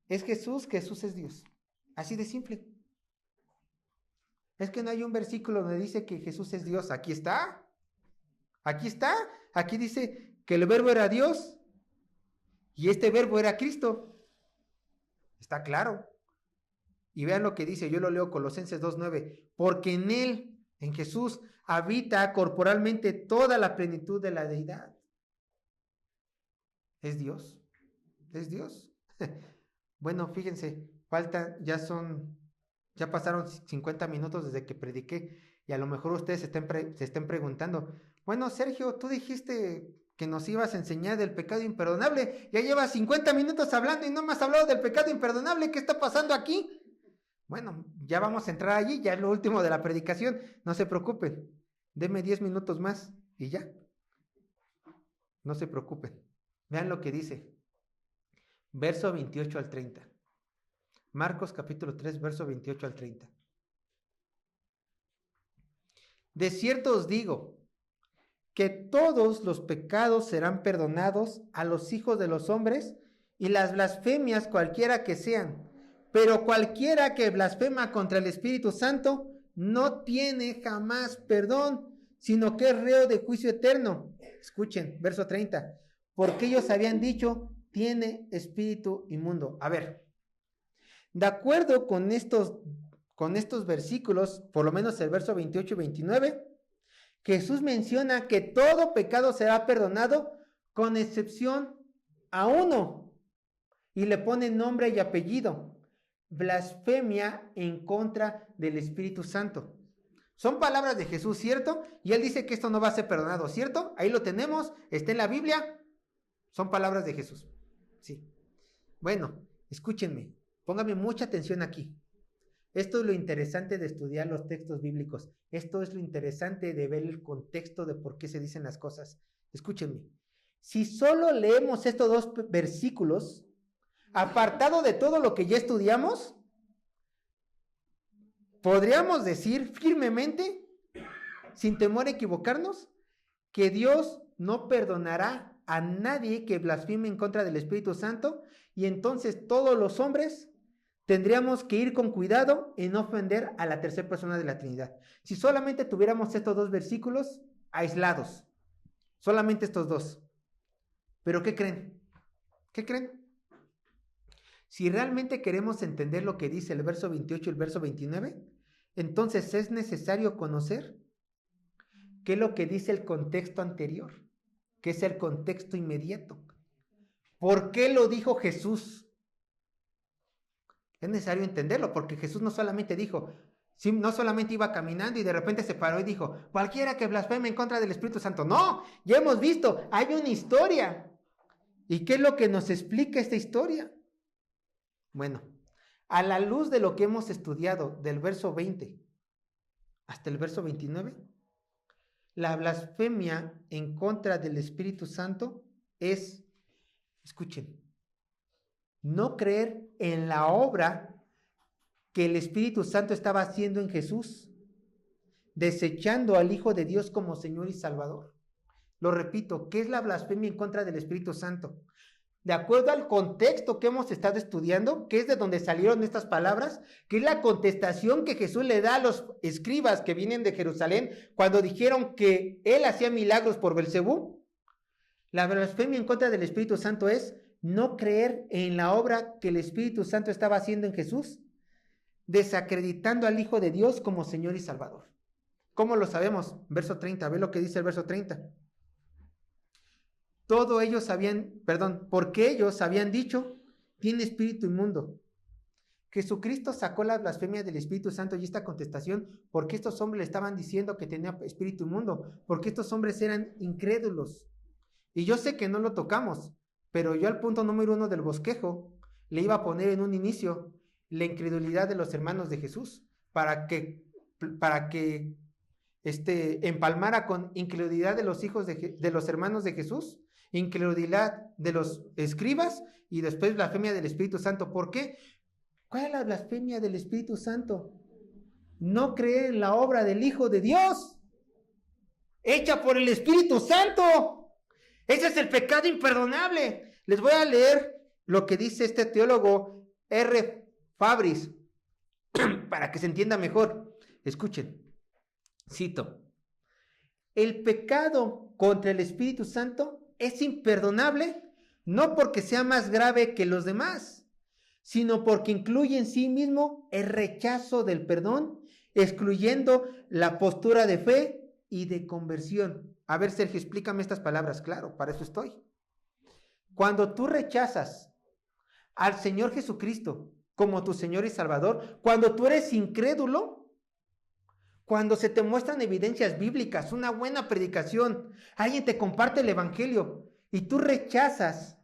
es Jesús, Jesús es Dios. Así de simple. Es que no hay un versículo donde dice que Jesús es Dios. Aquí está. Aquí está. Aquí dice que el verbo era Dios y este verbo era Cristo. Está claro. Y vean lo que dice, yo lo leo Colosenses 2:9, porque en él, en Jesús, habita corporalmente toda la plenitud de la deidad. ¿Es Dios? ¿Es Dios? Bueno, fíjense, ya pasaron 50 minutos desde que prediqué y a lo mejor ustedes se estén preguntando, bueno, Sergio, tú dijiste que nos ibas a enseñar del pecado imperdonable, ya llevas 50 minutos hablando y no me has hablado del pecado imperdonable, ¿qué está pasando aquí? Bueno, ya vamos a entrar allí, ya es lo último de la predicación, no se preocupen, denme 10 minutos más y ya, no se preocupen. Vean lo que dice, verso 28 al 30, Marcos capítulo 3, verso 28 al 30. De cierto os digo, que todos los pecados serán perdonados a los hijos de los hombres y las blasfemias cualquiera que sean. Pero cualquiera que blasfema contra el Espíritu Santo no tiene jamás perdón, sino que es reo de juicio eterno. Escuchen, verso 30. Porque ellos habían dicho, tiene espíritu inmundo. A ver, de acuerdo con estos versículos, por lo menos el verso 28 y 29, Jesús menciona que todo pecado será perdonado con excepción a uno. Y le pone nombre y apellido. Blasfemia en contra del Espíritu Santo. Son palabras de Jesús, ¿cierto? Y él dice que esto no va a ser perdonado, ¿cierto? Ahí lo tenemos, está en la Biblia. Son palabras de Jesús. Sí. Bueno, escúchenme, pónganme mucha atención aquí. Esto es lo interesante de estudiar los textos bíblicos. Esto es lo interesante de ver el contexto de por qué se dicen las cosas. Escúchenme. Si solo leemos estos dos versículos, apartado de todo lo que ya estudiamos, podríamos decir firmemente, sin temor a equivocarnos, que Dios no perdonará a nadie que blasfeme en contra del Espíritu Santo, y entonces todos los hombres tendríamos que ir con cuidado en no ofender a la tercera persona de la Trinidad. Si solamente tuviéramos estos dos versículos aislados, solamente estos dos. ¿Pero qué creen? ¿Qué creen? Si realmente queremos entender lo que dice el verso 28 y el verso 29, entonces es necesario conocer qué es lo que dice el contexto anterior, que es el contexto inmediato. ¿Por qué lo dijo Jesús? Es necesario entenderlo, porque Jesús no solamente dijo, no solamente iba caminando y de repente se paró y dijo, cualquiera que blasfeme en contra del Espíritu Santo. No, ya hemos visto, hay una historia. ¿Y qué es lo que nos explica esta historia? Bueno, a la luz de lo que hemos estudiado del verso 20 hasta el verso 29, la blasfemia en contra del Espíritu Santo es, escuchen, no creer en la obra que el Espíritu Santo estaba haciendo en Jesús, desechando al Hijo de Dios como Señor y Salvador. Lo repito, ¿qué es la blasfemia en contra del Espíritu Santo? De acuerdo al contexto que hemos estado estudiando, que es de donde salieron estas palabras, que es la contestación que Jesús le da a los escribas que vienen de Jerusalén cuando dijeron que él hacía milagros por Belcebú. La blasfemia en contra del Espíritu Santo es no creer en la obra que el Espíritu Santo estaba haciendo en Jesús, desacreditando al Hijo de Dios como Señor y Salvador. ¿Cómo lo sabemos? Verso 30, ve lo que dice el verso 30. Porque ellos habían dicho, tiene espíritu inmundo. Jesucristo sacó la blasfemia del Espíritu Santo y esta contestación, porque estos hombres le estaban diciendo que tenía espíritu inmundo, porque estos hombres eran incrédulos. Y yo sé que no lo tocamos, pero yo al punto número 1 del bosquejo le iba a poner en un inicio, la incredulidad de los hermanos de Jesús para que empalmara con incredulidad de los hijos de los hermanos de Jesús, incredulidad de los escribas y después blasfemia del Espíritu Santo. ¿Por qué? ¿Cuál es la blasfemia del Espíritu Santo? No creer en la obra del Hijo de Dios, hecha por el Espíritu Santo. Ese es el pecado imperdonable. Les voy a leer lo que dice este teólogo R. Fabris para que se entienda mejor. Escuchen, cito: el pecado contra el Espíritu Santo es imperdonable no porque sea más grave que los demás, sino porque incluye en sí mismo el rechazo del perdón, excluyendo la postura de fe y de conversión. A ver, Sergio, explícame estas palabras. Claro, para eso estoy. Cuando tú rechazas al Señor Jesucristo como tu Señor y Salvador, cuando tú eres incrédulo, cuando se te muestran evidencias bíblicas, una buena predicación, alguien te comparte el Evangelio y tú rechazas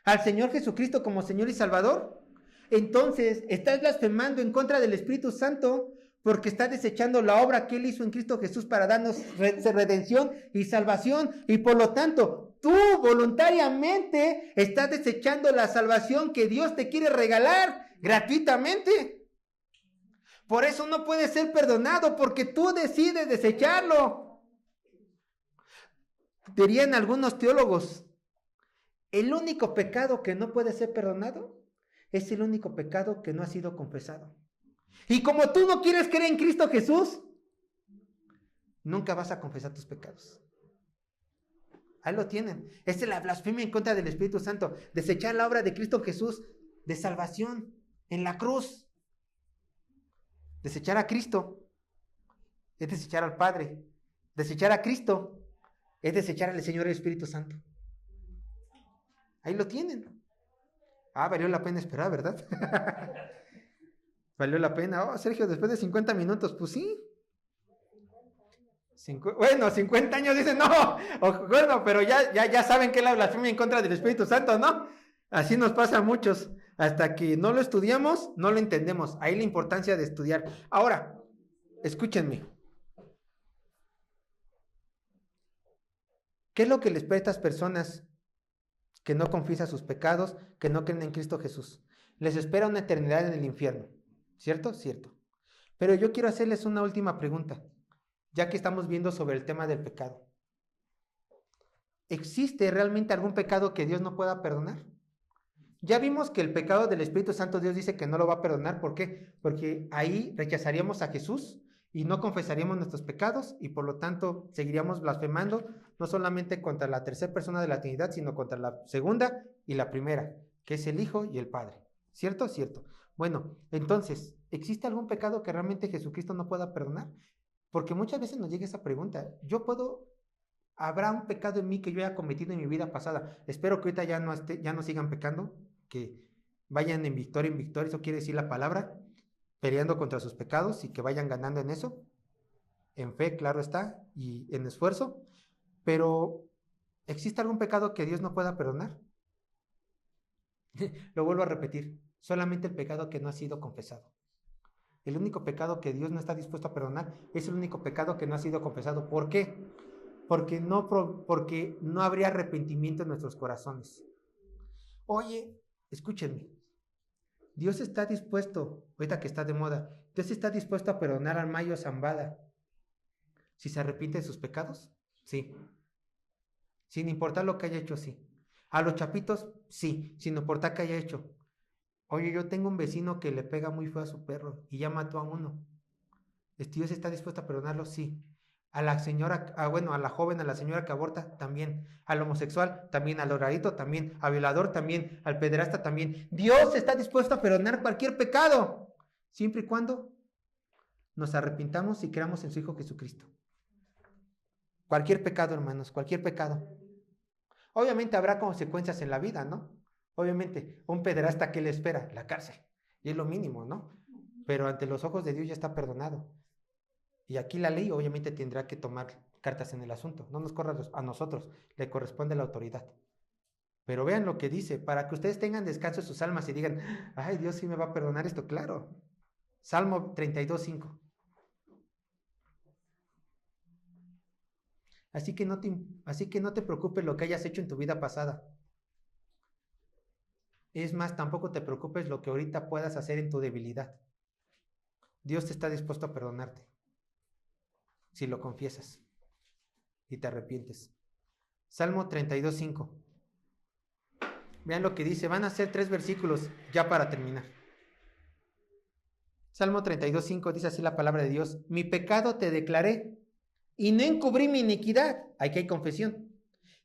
al Señor Jesucristo como Señor y Salvador, entonces estás blasfemando en contra del Espíritu Santo porque estás desechando la obra que Él hizo en Cristo Jesús para darnos redención y salvación, y por lo tanto tú voluntariamente estás desechando la salvación que Dios te quiere regalar gratuitamente. Por eso no puede ser perdonado, porque tú decides desecharlo. Dirían algunos teólogos, el único pecado que no puede ser perdonado es el único pecado que no ha sido confesado. Y como tú no quieres creer en Cristo Jesús, nunca vas a confesar tus pecados. Ahí lo tienen. Esta es la blasfemia en contra del Espíritu Santo. Desechar la obra de Cristo Jesús de salvación en la cruz. Desechar a Cristo es desechar al Padre. Desechar a Cristo es desechar al Señor y al Espíritu Santo. Ahí lo tienen. Valió la pena esperar, ¿verdad? Valió la pena. Oh, Sergio, después de 50 minutos, pues sí. 50 años dicen, no. Bueno, pero ya saben que es la blasfemia en contra del Espíritu Santo, ¿no? Así nos pasa a muchos. Hasta que no lo estudiamos, no lo entendemos. Ahí la importancia de estudiar. Ahora, escúchenme. ¿Qué es lo que les espera a estas personas que no confiesan sus pecados, que no creen en Cristo Jesús? Les espera una eternidad en el infierno. ¿Cierto? Cierto. Pero yo quiero hacerles una última pregunta, ya que estamos viendo sobre el tema del pecado. ¿Existe realmente algún pecado que Dios no pueda perdonar? Ya vimos que el pecado del Espíritu Santo Dios dice que no lo va a perdonar. ¿Por qué? Porque ahí rechazaríamos a Jesús y no confesaríamos nuestros pecados y por lo tanto seguiríamos blasfemando no solamente contra la tercera persona de la Trinidad, sino contra la segunda y la primera, que es el Hijo y el Padre. ¿Cierto? Cierto. Bueno, entonces, ¿existe algún pecado que realmente Jesucristo no pueda perdonar? Porque muchas veces nos llega esa pregunta. ¿Habrá un pecado en mí que yo haya cometido en mi vida pasada? Espero que ahorita ya no sigan pecando, que vayan en victoria, eso quiere decir la palabra, peleando contra sus pecados y que vayan ganando en eso, en fe, claro está, y en esfuerzo. Pero, ¿existe algún pecado que Dios no pueda perdonar? Lo vuelvo a repetir, solamente el pecado que no ha sido confesado. El único pecado que Dios no está dispuesto a perdonar es el único pecado que no ha sido confesado. ¿Por qué? Porque no habría arrepentimiento en nuestros corazones. Oye, escúchenme. Dios está dispuesto, ahorita que está de moda, Dios está dispuesto a perdonar al Mayo Zambada si se arrepiente de sus pecados. Sí. Sin importar lo que haya hecho, sí. A los chapitos, sí, sin importar que haya hecho. Oye, yo tengo un vecino que le pega muy feo a su perro y ya mató a uno. ¿Dios está dispuesto a perdonarlo? Sí. A la señora, a la joven, a la señora que aborta, también. Al homosexual, también. Al drogadicto, también. Al violador, también. Al pederasta, también. Dios está dispuesto a perdonar cualquier pecado, siempre y cuando nos arrepintamos y creamos en su Hijo Jesucristo. Cualquier pecado, hermanos, cualquier pecado. Obviamente habrá consecuencias en la vida, ¿no? Obviamente, un pederasta, ¿qué le espera? La cárcel. Y es lo mínimo, ¿no? Pero ante los ojos de Dios ya está perdonado. Y aquí la ley obviamente tendrá que tomar cartas en el asunto. No nos corra a nosotros, le corresponde la autoridad. Pero vean lo que dice, para que ustedes tengan descanso en sus almas y digan, ay, Dios sí me va a perdonar esto, claro. Salmo 32:5. Así que no te preocupes lo que hayas hecho en tu vida pasada. Es más, tampoco te preocupes lo que ahorita puedas hacer en tu debilidad. Dios está dispuesto a perdonarte si lo confiesas y te arrepientes. Salmo 32:5. Vean lo que dice, van a ser 3 versículos ya para terminar. Salmo 32:5 dice así la palabra de Dios: mi pecado te declaré y no encubrí mi iniquidad. Aquí hay confesión.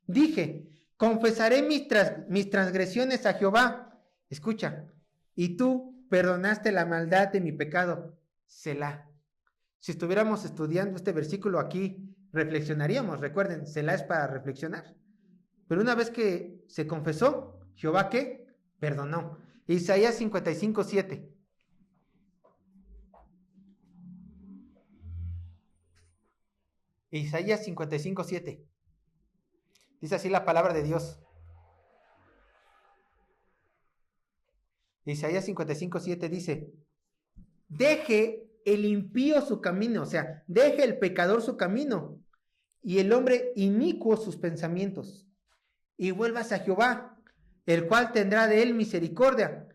Dije, confesaré mis transgresiones a Jehová. Escucha, y tú perdonaste la maldad de mi pecado. Selah. Si estuviéramos estudiando este versículo aquí, reflexionaríamos. Recuerden, Selah es para reflexionar. Pero una vez que se confesó, Jehová, ¿qué? Perdonó. Isaías 55:7. Isaías 55:7. Dice así la palabra de Dios. Isaías 55:7 dice, deje el impío su camino, o sea, deje el pecador su camino, y el hombre inicuo sus pensamientos, y vuelvas a Jehová, el cual tendrá de él misericordia,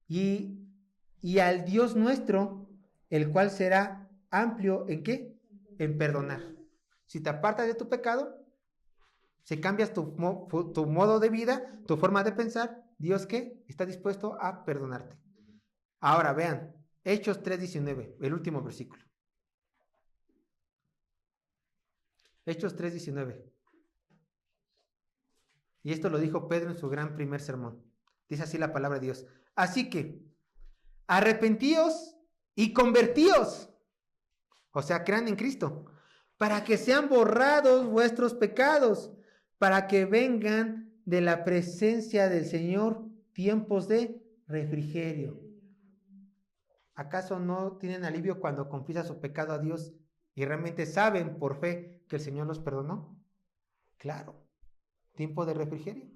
y al Dios nuestro, el cual será amplio ¿en qué? En perdonar. Si te apartas de tu pecado, si cambias tu modo de vida, tu forma de pensar, Dios ¿qué? Está dispuesto a perdonarte. Ahora vean, Hechos 3:19, el último versículo. Hechos 3:19. Y esto lo dijo Pedro en su gran primer sermón. Dice así la palabra de Dios. Así que, arrepentíos y convertíos. O sea, crean en Cristo. Para que sean borrados vuestros pecados. Para que vengan de la presencia del Señor tiempos de refrigerio. ¿Acaso no tienen alivio cuando confiesan su pecado a Dios y realmente saben por fe que el Señor los perdonó? Claro. Tiempo de refrigerio.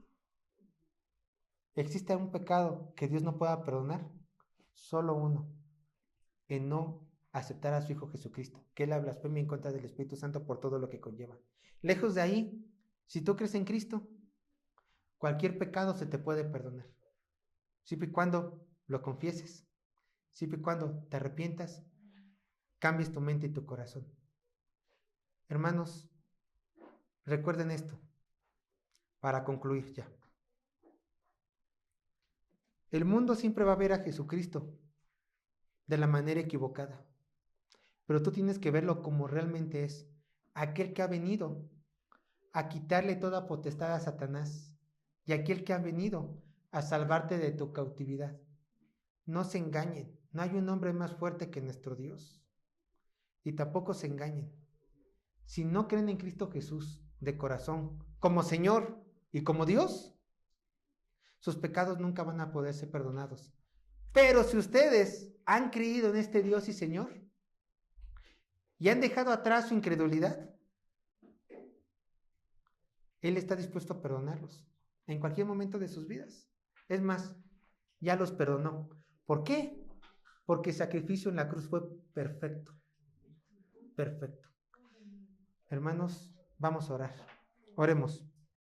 ¿Existe un pecado que Dios no pueda perdonar? Solo uno. En no aceptar a su Hijo Jesucristo, que es la blasfemia en contra del Espíritu Santo por todo lo que conlleva. Lejos de ahí, si tú crees en Cristo, cualquier pecado se te puede perdonar. Siempre y cuando lo confieses. Siempre y cuando te arrepientas, cambies tu mente y tu corazón. Hermanos, recuerden esto. Para concluir ya. El mundo siempre va a ver a Jesucristo de la manera equivocada. Pero tú tienes que verlo como realmente es. Aquel que ha venido a quitarle toda potestad a Satanás. Y aquel que ha venido a salvarte de tu cautividad. No se engañen. No hay un hombre más fuerte que nuestro Dios. Y tampoco se engañen. Si no creen en Cristo Jesús de corazón, como Señor y como Dios, sus pecados nunca van a poder ser perdonados. Pero si ustedes han creído en este Dios y Señor y han dejado atrás su incredulidad, Él está dispuesto a perdonarlos en cualquier momento de sus vidas. Es más, ya los perdonó. ¿Por qué? Porque el sacrificio en la cruz fue perfecto. Perfecto. Hermanos, vamos a orar. Oremos.